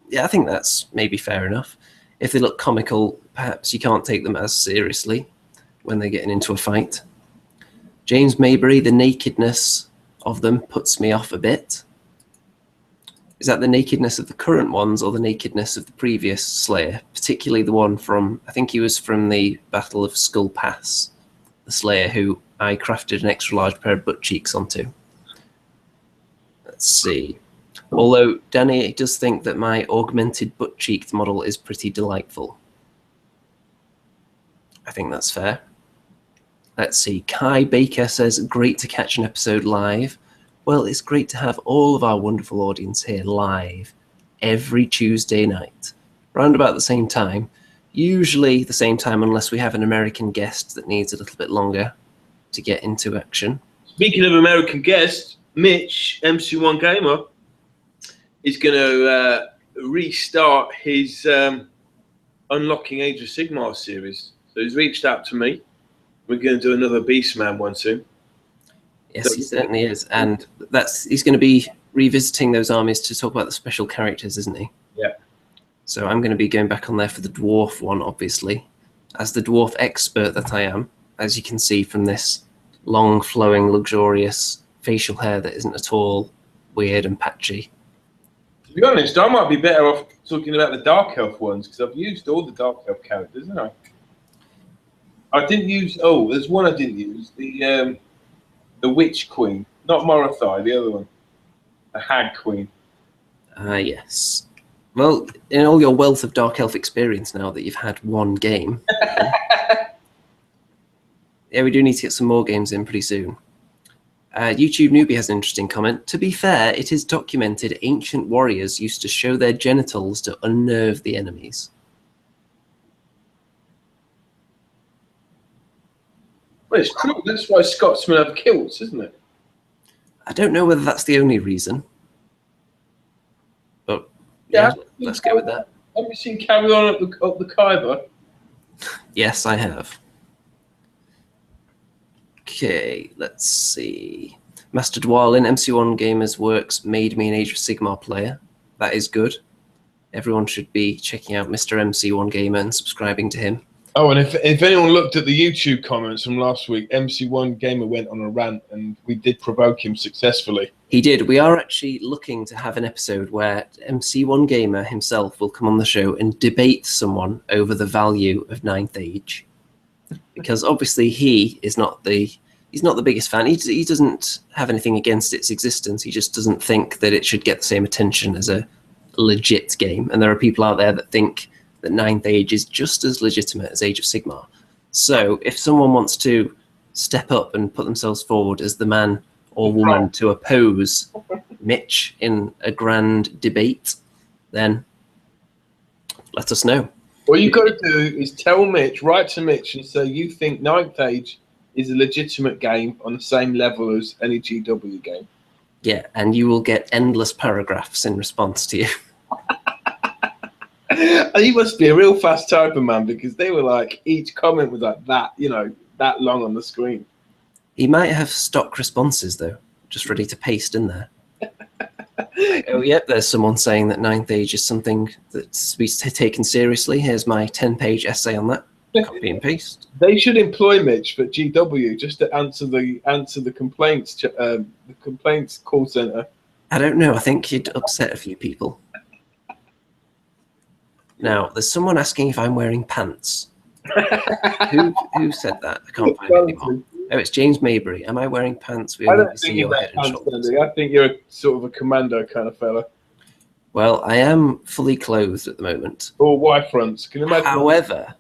Yeah, I think that's maybe fair enough. If they look comical, perhaps you can't take them as seriously when they're getting into a fight. James Maybury, the nakedness of them puts me off a bit. Is that the nakedness of the current ones or the nakedness of the previous Slayer? Particularly the one from, I think he was from the Battle of Skull Pass, the Slayer who I crafted an extra large pair of butt cheeks onto. Let's see. Although Danny does think that my augmented butt cheeked model is pretty delightful. I think that's fair. Let's see. Kai Baker says, great to catch an episode live. Well, it's great to have all of our wonderful audience here live every Tuesday night, round about the same time, usually the same time unless we have an American guest that needs a little bit longer to get into action. Speaking of American guests, Mitch, MC1 Gamer, is going to restart his Unlocking Age of Sigmar series. So he's reached out to me. We're going to do another Beastman one soon. Yes, he certainly is. And he's going to be revisiting those armies to talk about the special characters, isn't he? Yeah. So I'm going to be going back on there for the dwarf one, obviously. As the dwarf expert that I am, as you can see from this long, flowing, luxurious facial hair that isn't at all weird and patchy. To be honest, I might be better off talking about the Dark Elf ones, because I've used all the Dark Elf characters, haven't I? I didn't use... Oh, there's one I didn't use. The Witch Queen. Not Morathai, the other one. The Hag Queen. Ah, yes. Well, in all your wealth of Dark Elf experience now that you've had one game... Yeah, we do need to get some more games in pretty soon. YouTube Newbie has an interesting comment. To be fair, it is documented ancient warriors used to show their genitals to unnerve the enemies. Well, it's true. That's why Scotsmen have kilts, isn't it? I don't know whether that's the only reason. But yeah, let's go with that. Have you seen Carry On up the Khyber? Yes, I have. Okay, let's see. Master Duardin, MC1 Gamers Works made me an Age of Sigmar player. That is good. Everyone should be checking out Mr. MC1 Gamer and subscribing to him. Oh, and if anyone looked at the YouTube comments from last week, MC1 Gamer went on a rant, and we did provoke him successfully. He did. We are actually looking to have an episode where MC1 Gamer himself will come on the show and debate someone over the value of Ninth Age. Because obviously he's not the biggest fan. He doesn't have anything against its existence. He just doesn't think that it should get the same attention as a legit game. And there are people out there that think that Ninth Age is just as legitimate as Age of Sigmar. So if someone wants to step up and put themselves forward as the man or woman to oppose Mitch in a grand debate, then let us know. What you've got to do is tell Mitch, write to Mitch and say you think Ninth Age is a legitimate game on the same level as any GW game. Yeah, and you will get endless paragraphs in response to you. He must be a real fast typer, man, because they were like, each comment was like that, that long on the screen. He might have stock responses, though, just ready to paste in there. Like, oh, yep, there's someone saying that Ninth Age is something that's to be taken seriously. Here's my 10-page essay on that. Copy and paste. They should employ Mitch for GW just to answer the complaints, the complaints call center. I don't know. I think you'd upset a few people. Now, there's someone asking if I'm wearing pants. Who said that? I can't find it anymore. Oh, it's James Maybury. Am I wearing pants? I don't think you're wearing pants, Andy. I think you're sort of a commando kind of fella. Well, I am fully clothed at the moment. Or Y-fronts. Can you imagine? However,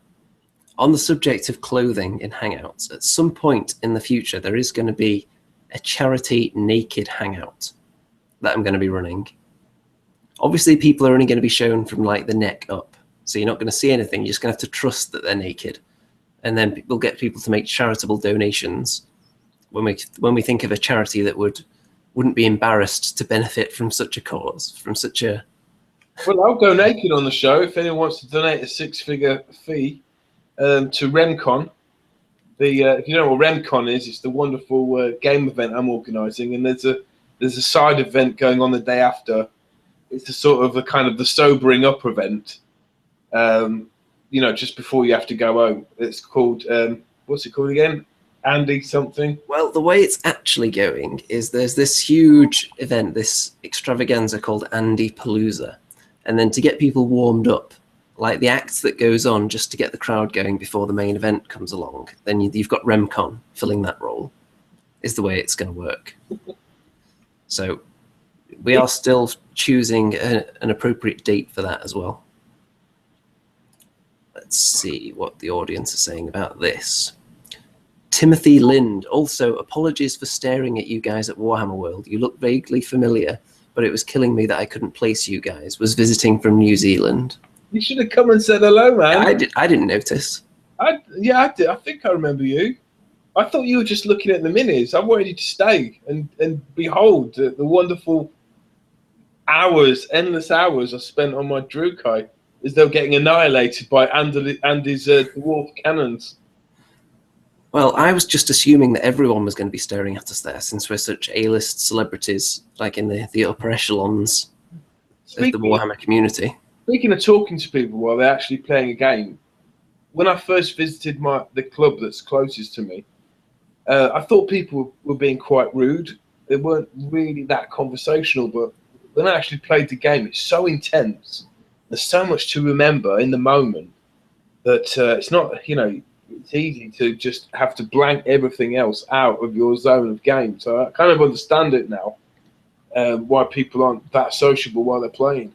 on the subject of clothing in Hangouts, at some point in the future, there is going to be a charity naked hangout that I'm going to be running. Obviously, people are only going to be shown from like the neck up, so you're not going to see anything. You're just going to have to trust that they're naked, and then we'll get people to make charitable donations. When we think of a charity that wouldn't be embarrassed to benefit from such a cause, from such a. Well, I'll go naked on the show if anyone wants to donate a 6-figure fee to RemCon. If you know what RemCon is, it's the wonderful game event I'm organising, and there's a side event going on the day after. It's a sort of the sobering up event, just before you have to go home. It's called, what's it called again? Andy something? Well, the way it's actually going is there's this huge event, this extravaganza called Andy Palooza. And then to get people warmed up, like the act that goes on just to get the crowd going before the main event comes along, then you've got RemCon filling that role, is the way it's going to work. So we are still choosing an appropriate date for that as well. Let's see what the audience is saying about this. Timothy Lind, also apologies for staring at you guys at Warhammer World. You look vaguely familiar, but it was killing me that I couldn't place you guys. Was visiting from New Zealand. You should have come and said hello, man. I didn't notice. I did. I think I remember you. I thought you were just looking at the minis. I wanted you to stay and behold the wonderful endless hours I spent on my Drukai as though getting annihilated by Andy's dwarf cannons. Well, I was just assuming that everyone was going to be staring at us there, since we're such A-list celebrities, like in the upper echelons of the Warhammer community. Speaking of talking to people while they're actually playing a game, when I first visited the club that's closest to me, I thought people were being quite rude. They weren't really that conversational, but when I actually played the game, it's so intense. There's so much to remember in the moment that it's not, it's easy to just have to blank everything else out of your zone of game. So I kind of understand it now, why people aren't that sociable while they're playing.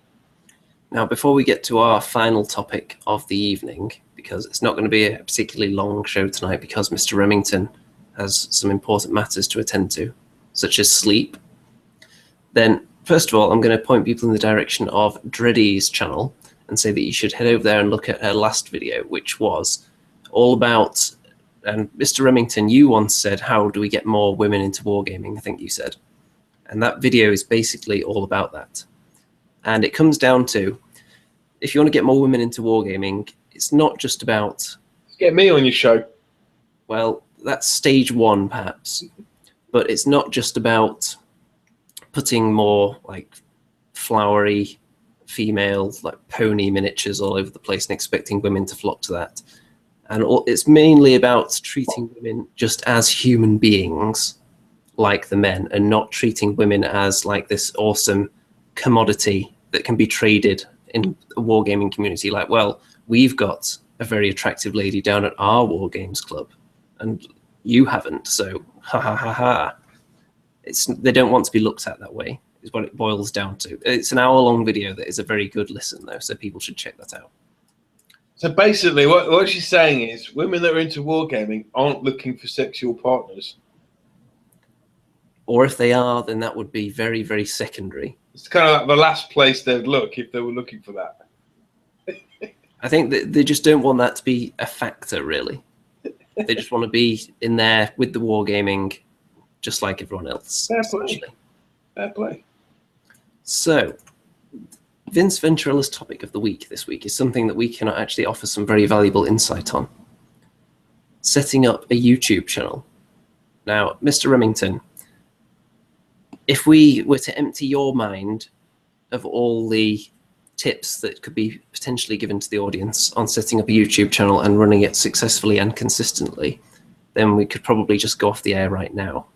Now, before we get to our final topic of the evening, because it's not going to be a particularly long show tonight because Mr. Remington has some important matters to attend to, such as sleep, then first of all, I'm going to point people in the direction of Dreddy's channel and say that you should head over there and look at her last video, which was all about, and Mr. Remington, you once said, how do we get more women into wargaming, I think you said. And that video is basically all about that. And it comes down to, if you want to get more women into wargaming, it's not just about... Get me on your show. Well, that's stage one, perhaps. But it's not just about putting more like flowery female like pony miniatures all over the place and expecting women to flock to that. And it's mainly about treating women just as human beings like the men, and not treating women as like this awesome commodity that can be traded in a wargaming community. Like, well, we've got a very attractive lady down at our war games club and you haven't, so ha ha ha ha. They don't want to be looked at that way, is what it boils down to. It's an hour-long video that is a very good listen, though, so people should check that out. So basically, what she's saying is women that are into wargaming aren't looking for sexual partners. Or if they are, then that would be very, very secondary. It's kind of like the last place they'd look if they were looking for that. I think that they just don't want that to be a factor, really. They just want to be in there with the wargaming, just like everyone else. Fair play. Fair play. So, Vince Venturalla's topic of the week this week is something that we can actually offer some very valuable insight on. Setting up a YouTube channel. Now, Mr. Remington, if we were to empty your mind of all the tips that could be potentially given to the audience on setting up a YouTube channel and running it successfully and consistently, then we could probably just go off the air right now.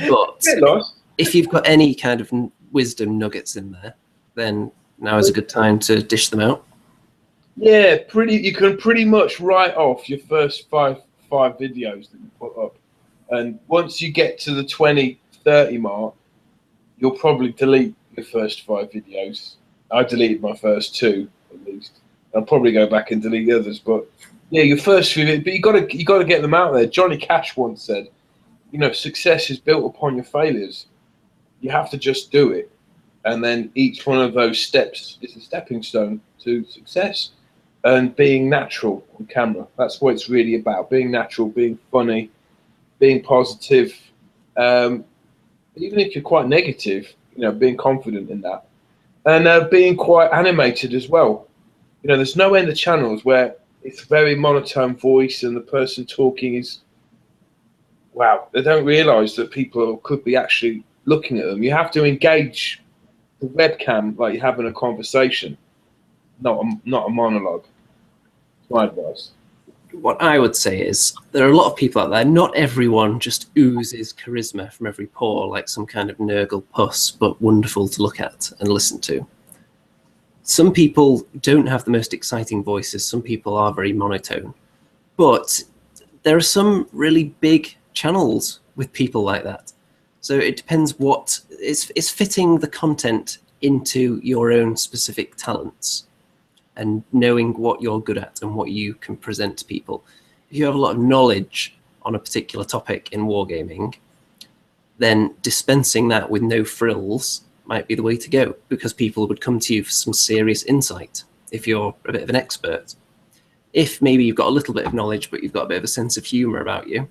But if you've got any kind of wisdom nuggets in there, then now is a good time to dish them out. Yeah, you can pretty much write off your first five videos that you put up. And once you get to the 20, 30 mark, you'll probably delete your first 5 videos. I deleted my first 2 at least. I'll probably go back and delete the others, but yeah, your first few. But you got to get them out there. Johnny Cash once said, "You know, success is built upon your failures. You have to just do it, and then each one of those steps is a stepping stone to success." And being natural on camera. That's what it's really about. Being natural, being funny, being positive. Even if you're quite negative, you know, being confident in that. And being quite animated as well. You know, there's no end of channels where it's a very monotone voice and the person talking is, wow, they don't realise that people could be actually looking at them. You have to engage the webcam like you're having a conversation, not a monologue. That's my advice. What I would say is there are a lot of people out there. Not everyone just oozes charisma from every pore like some kind of Nurgle puss, but wonderful to look at and listen to. Some people don't have the most exciting voices. Some people are very monotone. But there are some really big channels with people like that. So it depends what it's fitting the content into your own specific talents and knowing what you're good at and what you can present to people. If you have a lot of knowledge on a particular topic in wargaming, then dispensing that with no frills might be the way to go, because people would come to you for some serious insight if you're a bit of an expert. If maybe you've got a little bit of knowledge but you've got a bit of a sense of humor about you,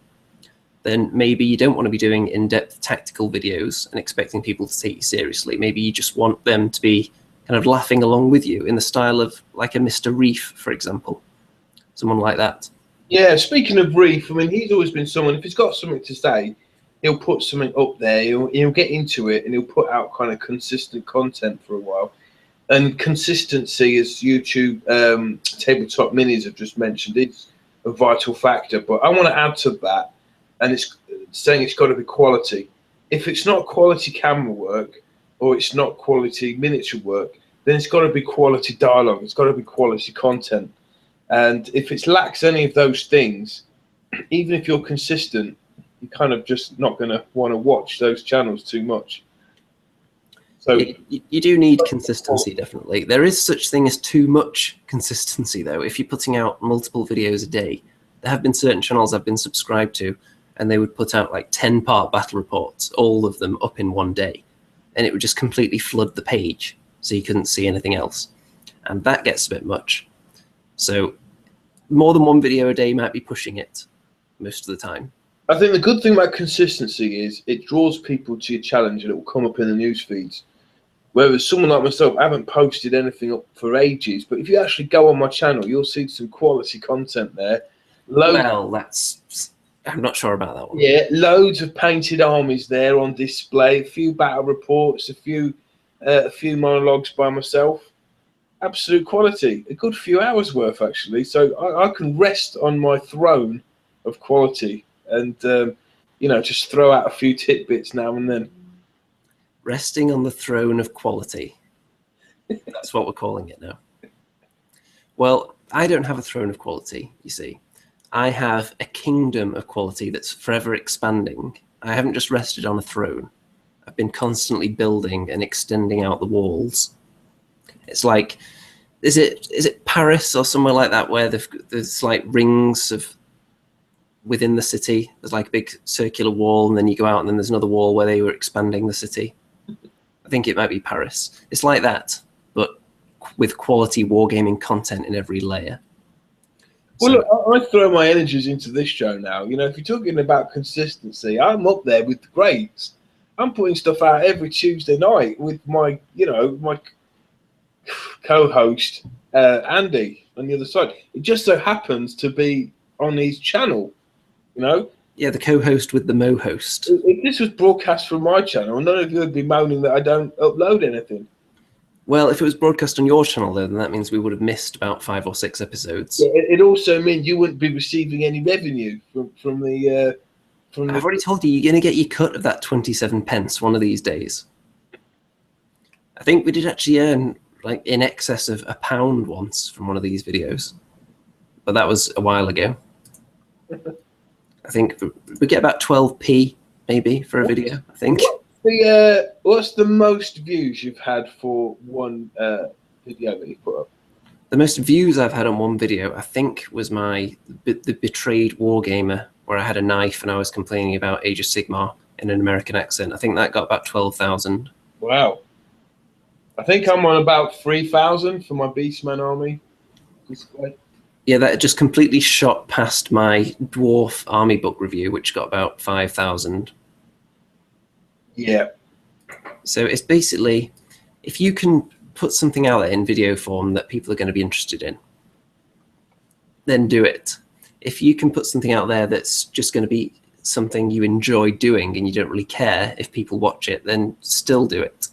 then maybe you don't want to be doing in-depth tactical videos and expecting people to take you seriously. Maybe you just want them to be kind of laughing along with you in the style of like a Mr. Reef, for example. Someone like that. Yeah, speaking of Reef, I mean, he's always been someone, if he's got something to say, he'll put something up there, he'll get into it, and he'll put out kind of consistent content for a while. And consistency, as YouTube tabletop minis have just mentioned, is a vital factor. But I want to add to that, and it's saying it's got to be quality. If it's not quality camera work, or it's not quality miniature work, then it's got to be quality dialogue. It's got to be quality content. And if it lacks any of those things, even if you're consistent, you're kind of just not going to want to watch those channels too much. So you do need consistency, definitely. There is such thing as too much consistency, though. If you're putting out multiple videos a day, there have been certain channels I've been subscribed to, and they would put out like 10-part battle reports, all of them up in one day. And it would just completely flood the page, so you couldn't see anything else. And that gets a bit much. So more than one video a day might be pushing it most of the time. I think the good thing about consistency is it draws people to your challenge and it will come up in the news feeds. Whereas someone like myself, I haven't posted anything up for ages, but if you actually go on my channel, you'll see some quality content there. Well, that's I'm not sure about that one. Yeah, loads of painted armies there on display. A few battle reports, a few monologues by myself. Absolute quality. A good few hours worth, actually. So I can rest on my throne of quality and, just throw out a few tidbits now and then. Resting on the throne of quality. That's what we're calling it now. Well, I don't have a throne of quality, you see. I have a kingdom of quality that's forever expanding. I haven't just rested on a throne. I've been constantly building and extending out the walls. It's like, is it Paris or somewhere like that where there's like rings of within the city? There's like a big circular wall, and then you go out, and then there's another wall where they were expanding the city. I think it might be Paris. It's like that, but with quality wargaming content in every layer. Well, look, I throw my energies into this show now. If you're talking about consistency, I'm up there with the greats. I'm putting stuff out every Tuesday night with my co-host Andy on the other side. It just so happens to be on his channel, Yeah, the co-host with the mo-host. If this was broadcast from my channel, none of you would be moaning that I don't upload anything. Well, if it was broadcast on your channel, though, then that means we would have missed about 5 or 6 episodes. Yeah, it also means you wouldn't be receiving any revenue from the. I've already told you, you're going to get your cut of that 27 pence one of these days. I think we did actually earn like in excess of £1 once from one of these videos, but that was a while ago. I think we get about 12p maybe for a video. I think. What's the most views you've had for one video that you put up? The most views I've had on one video, I think, was the Betrayed Wargamer, where I had a knife and I was complaining about Age of Sigmar in an American accent. I think that got about 12,000. Wow. I think I'm on about 3,000 for my Beastman army display. Yeah, that just completely shot past my Dwarf army book review, which got about 5,000. Yeah. So it's basically, if you can put something out there in video form that people are going to be interested in, then do it. If you can put something out there that's just going to be something you enjoy doing and you don't really care if people watch it, then still do it.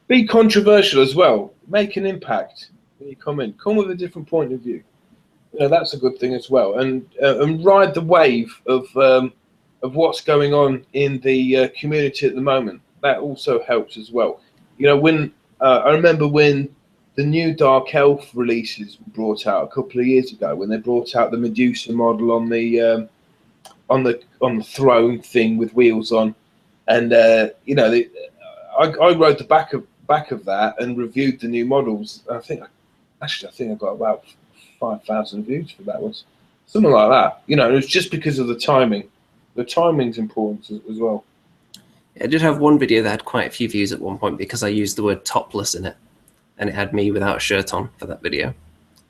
Be controversial as well. Make an impact when you come in. Come with a different point of view. That's a good thing as well. And ride the wave of what's going on in the community at the moment. That also helps as well. When I remember when the new Dark Elf releases were brought out a couple of years ago, when they brought out the Medusa model on the throne thing with wheels on, and I wrote the back of that and reviewed the new models. I think I got about 5,000 views for that. Was something like that. It was just because of the timing. The timing's important as well. I did have one video that had quite a few views at one point because I used the word topless in it, and it had me without a shirt on for that video.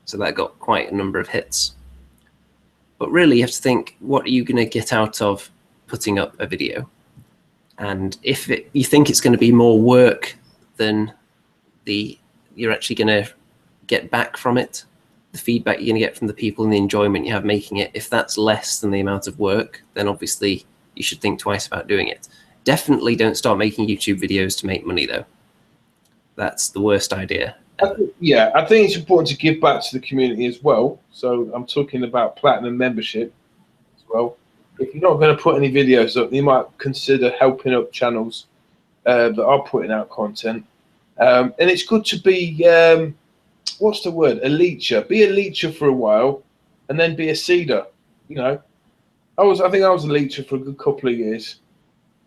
So that got quite a number of hits. But really, you have to think, what are you going to get out of putting up a video? And if you think it's going to be more work than you're actually going to get back from it, the feedback you're going to get from the people and the enjoyment you have making it, if that's less than the amount of work, then obviously you should think twice about doing it. Definitely don't start making YouTube videos to make money, though. That's the worst idea. I think it's important to give back to the community as well. So I'm talking about platinum membership as well. If you're not going to put any videos up, you might consider helping up channels that are putting out content. And it's good to be, what's the word? A leecher. Be a leecher for a while and then be a seeder. I think I was a leecher for a good couple of years,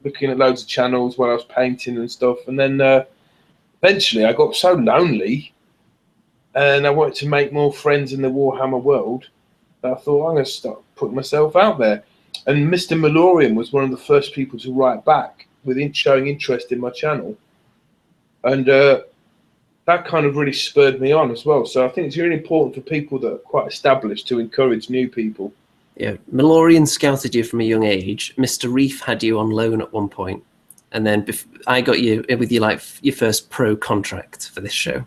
looking at loads of channels while I was painting and stuff. And then eventually I got so lonely and I wanted to make more friends in the Warhammer world that I thought, I'm going to start putting myself out there. And Mr. Malorian was one of the first people to write back with showing interest in my channel. And that kind of really spurred me on as well. So I think it's really important for people that are quite established to encourage new people. Yeah, Malorian scouted you from a young age. Mr. Reef had you on loan at one point. And then I got you with your first pro contract for this show.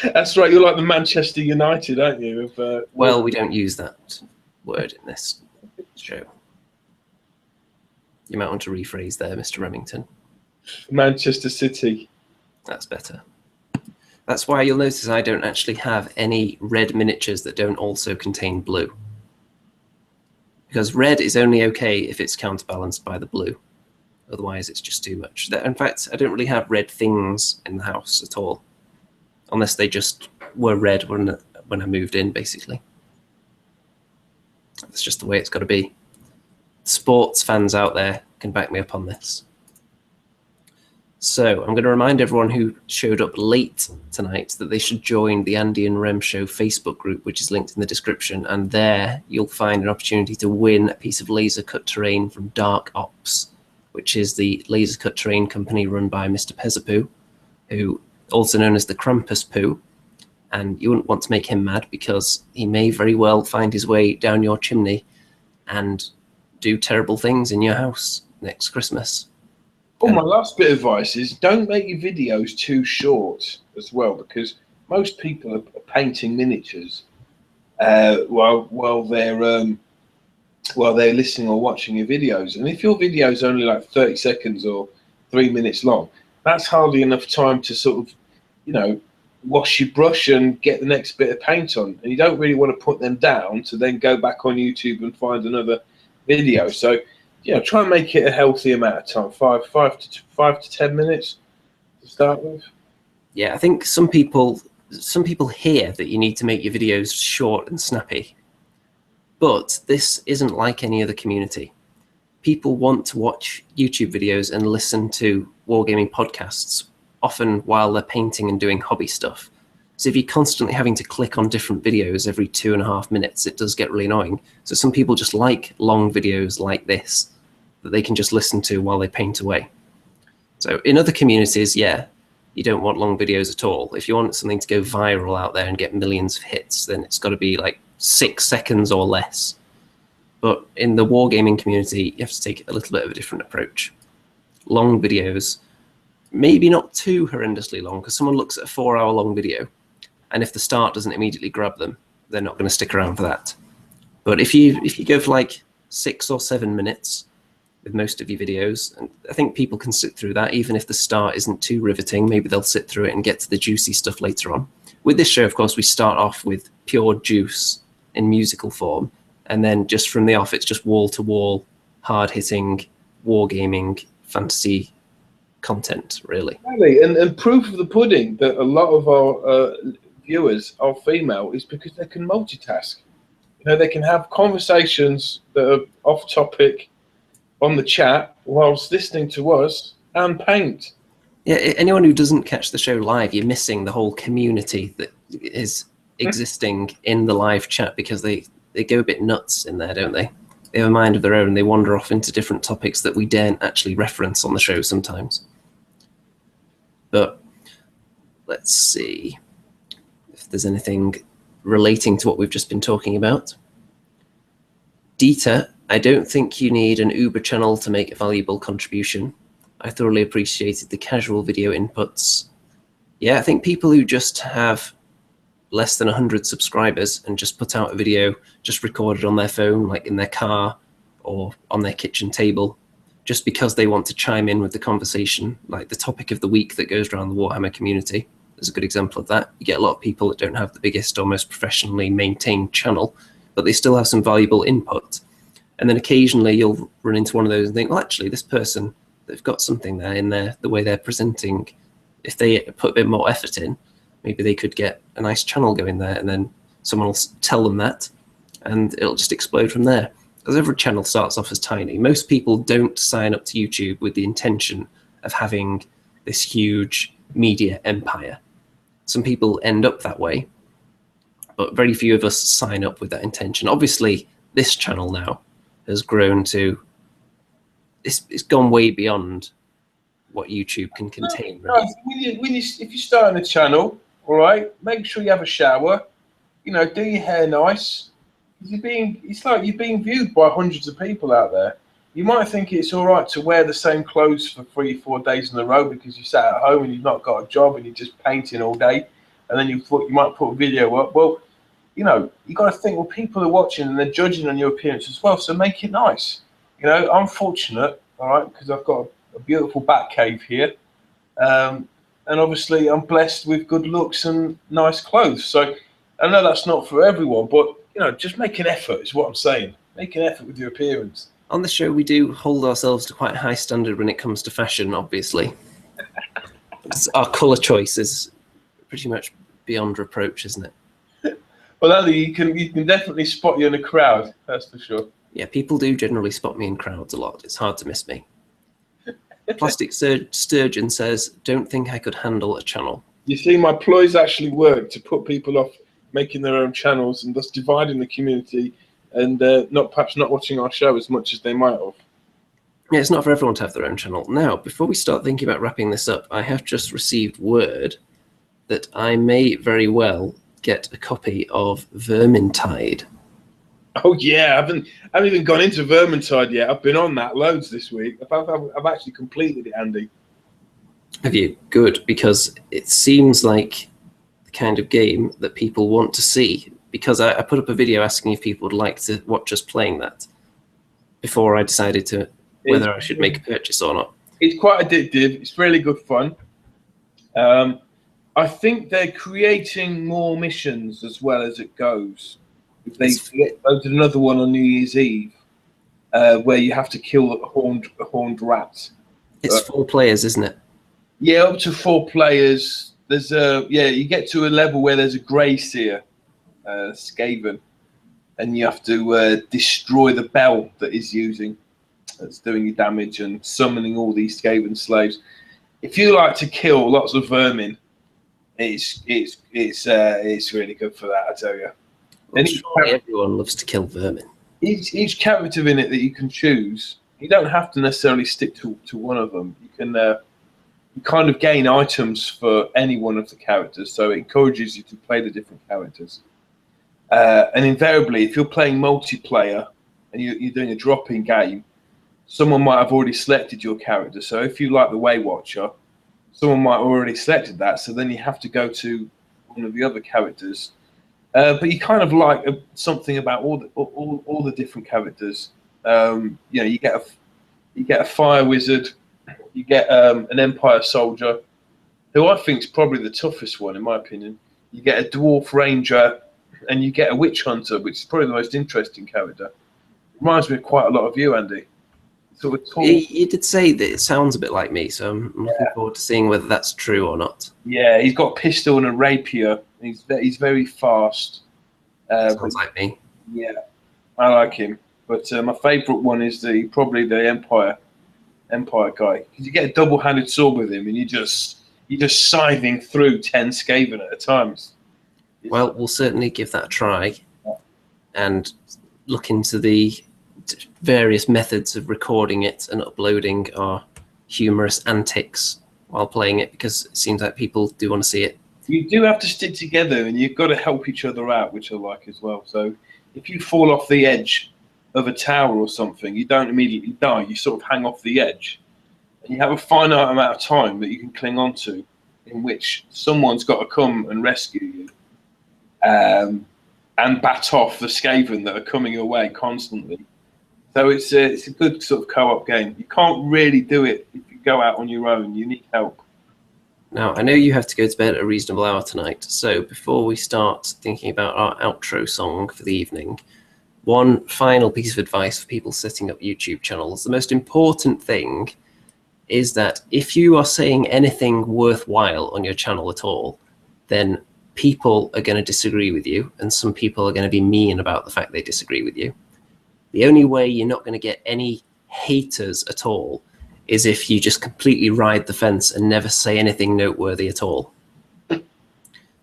That's right. You're like the Manchester United, aren't you? Well, we don't use that word in this show. You might want to rephrase there, Mr. Remington. Manchester City. That's better. That's why you'll notice I don't actually have any red miniatures that don't also contain blue. Because red is only okay if it's counterbalanced by the blue. Otherwise, it's just too much. In fact, I don't really have red things in the house at all. Unless they just were red when I moved in, basically. That's just the way it's got to be. Sports fans out there can back me up on this. So I'm going to remind everyone who showed up late tonight that they should join the Andy and Rem Show Facebook group, which is linked in the description. And there you'll find an opportunity to win a piece of laser cut terrain from Dark Ops, which is the laser cut terrain company run by Mr. Pezapoo, who also known as the Krampus Poo. And you wouldn't want to make him mad because he may very well find his way down your chimney and do terrible things in your house next Christmas. Oh, my last bit of advice is don't make your videos too short as well, because most people are painting miniatures while they're listening or watching your videos. And if your video is only like 30 seconds or 3 minutes long, that's hardly enough time to sort of, you know, wash your brush and get the next bit of paint on. And you don't really want to put them down to then go back on YouTube and find another video. So, you know, try and make it a healthy amount of time, five to 10 minutes to start with. Yeah, I think some people hear that you need to make your videos short and snappy, but this isn't like any other community. People want to watch YouTube videos and listen to wargaming podcasts, often while they're painting and doing hobby stuff. So if you're constantly having to click on different videos every 2.5 minutes, it does get really annoying. So some people just like long videos like this that they can just listen to while they paint away. So in other communities, yeah, you don't want long videos at all. If you want something to go viral out there and get millions of hits, then it's got to be like 6 seconds or less. But in the wargaming community, you have to take a little bit of a different approach. Long videos, maybe not too horrendously long, because someone looks at a 4-hour-long video, and if the start doesn't immediately grab them, they're not going to stick around for that. But if you go for like 6 or 7 minutes with most of your videos, and I think people can sit through that, even if the start isn't too riveting. Maybe they'll sit through it and get to the juicy stuff later on. With this show, of course, we start off with pure juice in musical form, and then just from the off, it's just wall-to-wall, hard-hitting, wargaming, fantasy content, really. And proof of the pudding that a lot of our viewers are female is because they can multitask. You know, they can have conversations that are off topic on the chat whilst listening to us and paint. Yeah, anyone who doesn't catch the show live, you're missing the whole community that is existing in the live chat, because they go a bit nuts in there, don't they? They have a mind of their own, and they wander off into different topics that we daren't actually reference on the show sometimes. But let's see if there's anything relating to what we've just been talking about. Dieter, I don't think you need an Uber channel to make a valuable contribution. I thoroughly appreciated the casual video inputs. Yeah, I think people who just have less than 100 subscribers and just put out a video just recorded on their phone, like in their car or on their kitchen table, just because they want to chime in with the conversation, like the topic of the week that goes around the Warhammer community. There's a good example of that. You get a lot of people that don't have the biggest or most professionally maintained channel, but they still have some valuable input. And then occasionally you'll run into one of those and think, well, actually, this person, they've got something there in the way they're presenting. If they put a bit more effort in, maybe they could get a nice channel going there, and then someone will tell them that, and it'll just explode from there. Because every channel starts off as tiny. Most people don't sign up to YouTube with the intention of having this huge media empire. Some people end up that way, but very few of us sign up with that intention. Obviously, this channel now has grown to, it's gone way beyond what YouTube can contain. Right? If you're starting a channel, all right, make sure you have a shower, you know, do your hair nice. It's like you're being viewed by hundreds of people out there. You might think it's all right to wear the same clothes for 3 or 4 days in a row because you sat at home and you've not got a job and you're just painting all day, and then you might put a video up. Well, you know, you got to think, well, people are watching and they're judging on your appearance as well, so make it nice. You know, I'm fortunate all right, because I've got a beautiful bat cave here. And obviously I'm blessed with good looks and nice clothes. So I know that's not for everyone, but just make an effort is what I'm saying. Make an effort with your appearance. On the show, we do hold ourselves to quite a high standard when it comes to fashion, obviously. Our colour choice is pretty much beyond reproach, isn't it? Well, Andy, you can definitely spot you in a crowd, that's for sure. Yeah, people do generally spot me in crowds a lot. It's hard to miss me. Plastic Sturgeon says, don't think I could handle a channel. You see, my ploys actually work to put people off making their own channels and thus dividing the community and perhaps not watching our show as much as they might have. Yeah, it's not for everyone to have their own channel. Now, before we start thinking about wrapping this up, I have just received word that I may very well get a copy of Vermintide. Oh yeah, I haven't even gone into Vermintide yet. I've been on that loads this week. I've actually completed it, Andy. Have you? Good, because it seems like the kind of game that people want to see. Because I put up a video asking if people would like to watch us playing that before I decided to whether I should make a purchase or not. It's quite addictive. It's really good fun. I think they're creating more missions as well as it goes. If they loaded another one on New Year's Eve, where you have to kill a horned rat. It's 4 players, isn't it? Yeah, up to 4 players. There's you get to a level where there's a grey seer, Skaven, and you have to destroy the bell that he's using. That's doing you damage and summoning all these Skaven slaves. If you like to kill lots of vermin, it's really good for that, I tell you. Well, surely everyone loves to kill vermin. Each character in it that you can choose, you don't have to necessarily stick to one of them. You can you kind of gain items for any one of the characters, so it encourages you to play the different characters. And invariably, if you're playing multiplayer and you're doing a drop-in game, someone might have already selected your character. So if you like the Way Watcher, someone might have already selected that. So then you have to go to one of the other characters. But you kind of like something about all the different characters. You get a fire wizard, you get an Empire soldier, who I think is probably the toughest one in my opinion. You get a dwarf ranger, and you get a witch hunter, which is probably the most interesting character. Reminds me of quite a lot of you, Andy. Sort of tall. You did say that it sounds a bit like me, so I'm looking forward to seeing whether that's true or not. Yeah, he's got a pistol and a rapier. He's very fast. Sounds like me. Yeah, I like him. But my favourite one is probably the Empire guy, because you get a double-handed sword with him, and you're just scything through 10 Skaven at a time. Well, we'll certainly give that a try, and look into the various methods of recording it and uploading our humorous antics while playing it, because it seems like people do want to see it. You do have to stick together, and you've got to help each other out, which I like as well. So if you fall off the edge of a tower or something, you don't immediately die. You sort of hang off the edge, and you have a finite amount of time that you can cling on to, in which someone's got to come and rescue you, and bat off the Skaven that are coming your way constantly. So it's a good sort of co-op game. You can't really do it if you go out on your own. You need help. Now, I know you have to go to bed at a reasonable hour tonight, so before we start thinking about our outro song for the evening, one final piece of advice for people setting up YouTube channels. The most important thing is that if you are saying anything worthwhile on your channel at all, then people are going to disagree with you, and some people are going to be mean about the fact they disagree with you. The only way you're not going to get any haters at all is if you just completely ride the fence and never say anything noteworthy at all.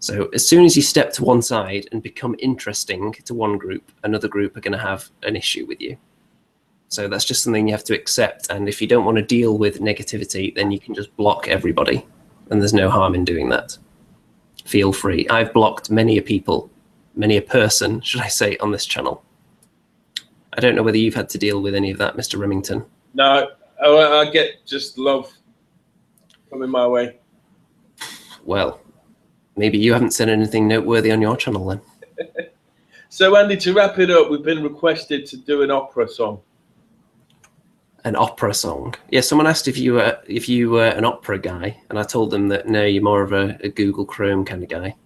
So as soon as you step to one side and become interesting to one group, another group are going to have an issue with you. So that's just something you have to accept. And if you don't want to deal with negativity, then you can just block everybody. And there's no harm in doing that. Feel free. I've blocked many a person, should I say, on this channel. I don't know whether you've had to deal with any of that, Mr. Remington. No, I get just love coming my way. Well, maybe you haven't said anything noteworthy on your channel then. So, Andy, to wrap it up, we've been requested to do an opera song. An opera song. Yeah, someone asked if you were an opera guy, and I told them that no, you're more of a Google Chrome kind of guy.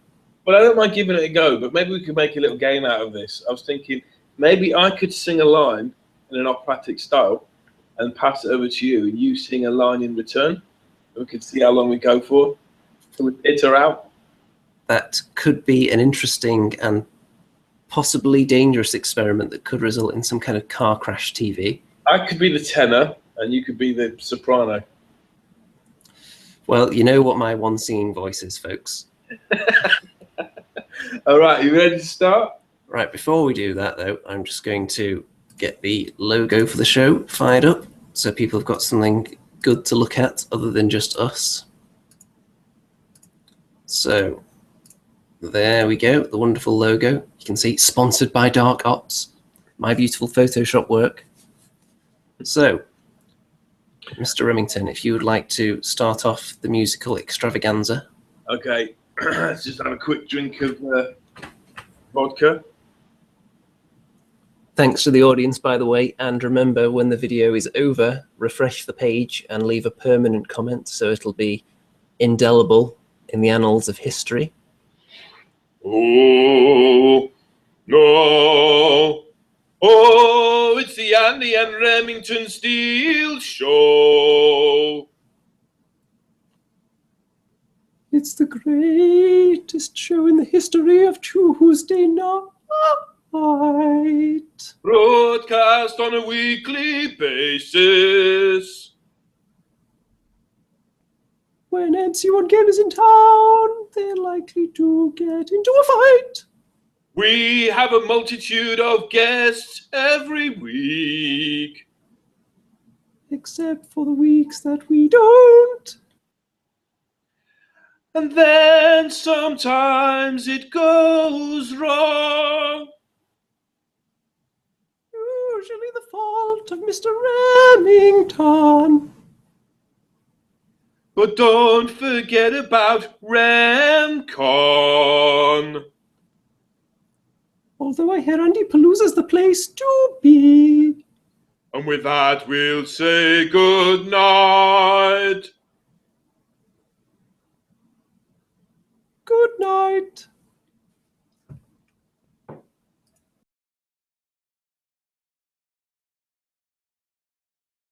Well, I don't mind giving it a go, but maybe we could make a little game out of this. I was thinking maybe I could sing a line in an operatic style and pass it over to you, and you sing a line in return. And we could see how long we go for. Can we hit her out? That could be an interesting and possibly dangerous experiment that could result in some kind of car crash TV. I could be the tenor, and you could be the soprano. Well, you know what my one singing voice is, folks. All right, you ready to start? Right, before we do that, though, I'm just going to get the logo for the show fired up so people have got something good to look at other than just us. So, there we go, the wonderful logo. You can see, sponsored by Dark Ops. My beautiful Photoshop work. So, Mr. Remington, if you would like to start off the musical extravaganza. Okay, let's just have a quick drink of vodka. Thanks to the audience, by the way, and remember, when the video is over, refresh the page and leave a permanent comment so it'll be indelible in the annals of history. Oh, no. Oh, it's the Andy and Remington Steel Show. It's the greatest show in the history of Tuesday night. Broadcast on a weekly basis. When MC1 Game is in town, they're likely to get into a fight. We have a multitude of guests every week. Except for the weeks that we don't. And then sometimes it goes wrong. Usually the fault of Mr. Remington. But don't forget about RemCon. Although I hear Andy Palooza's the place to be. And with that, we'll say good night. Good night.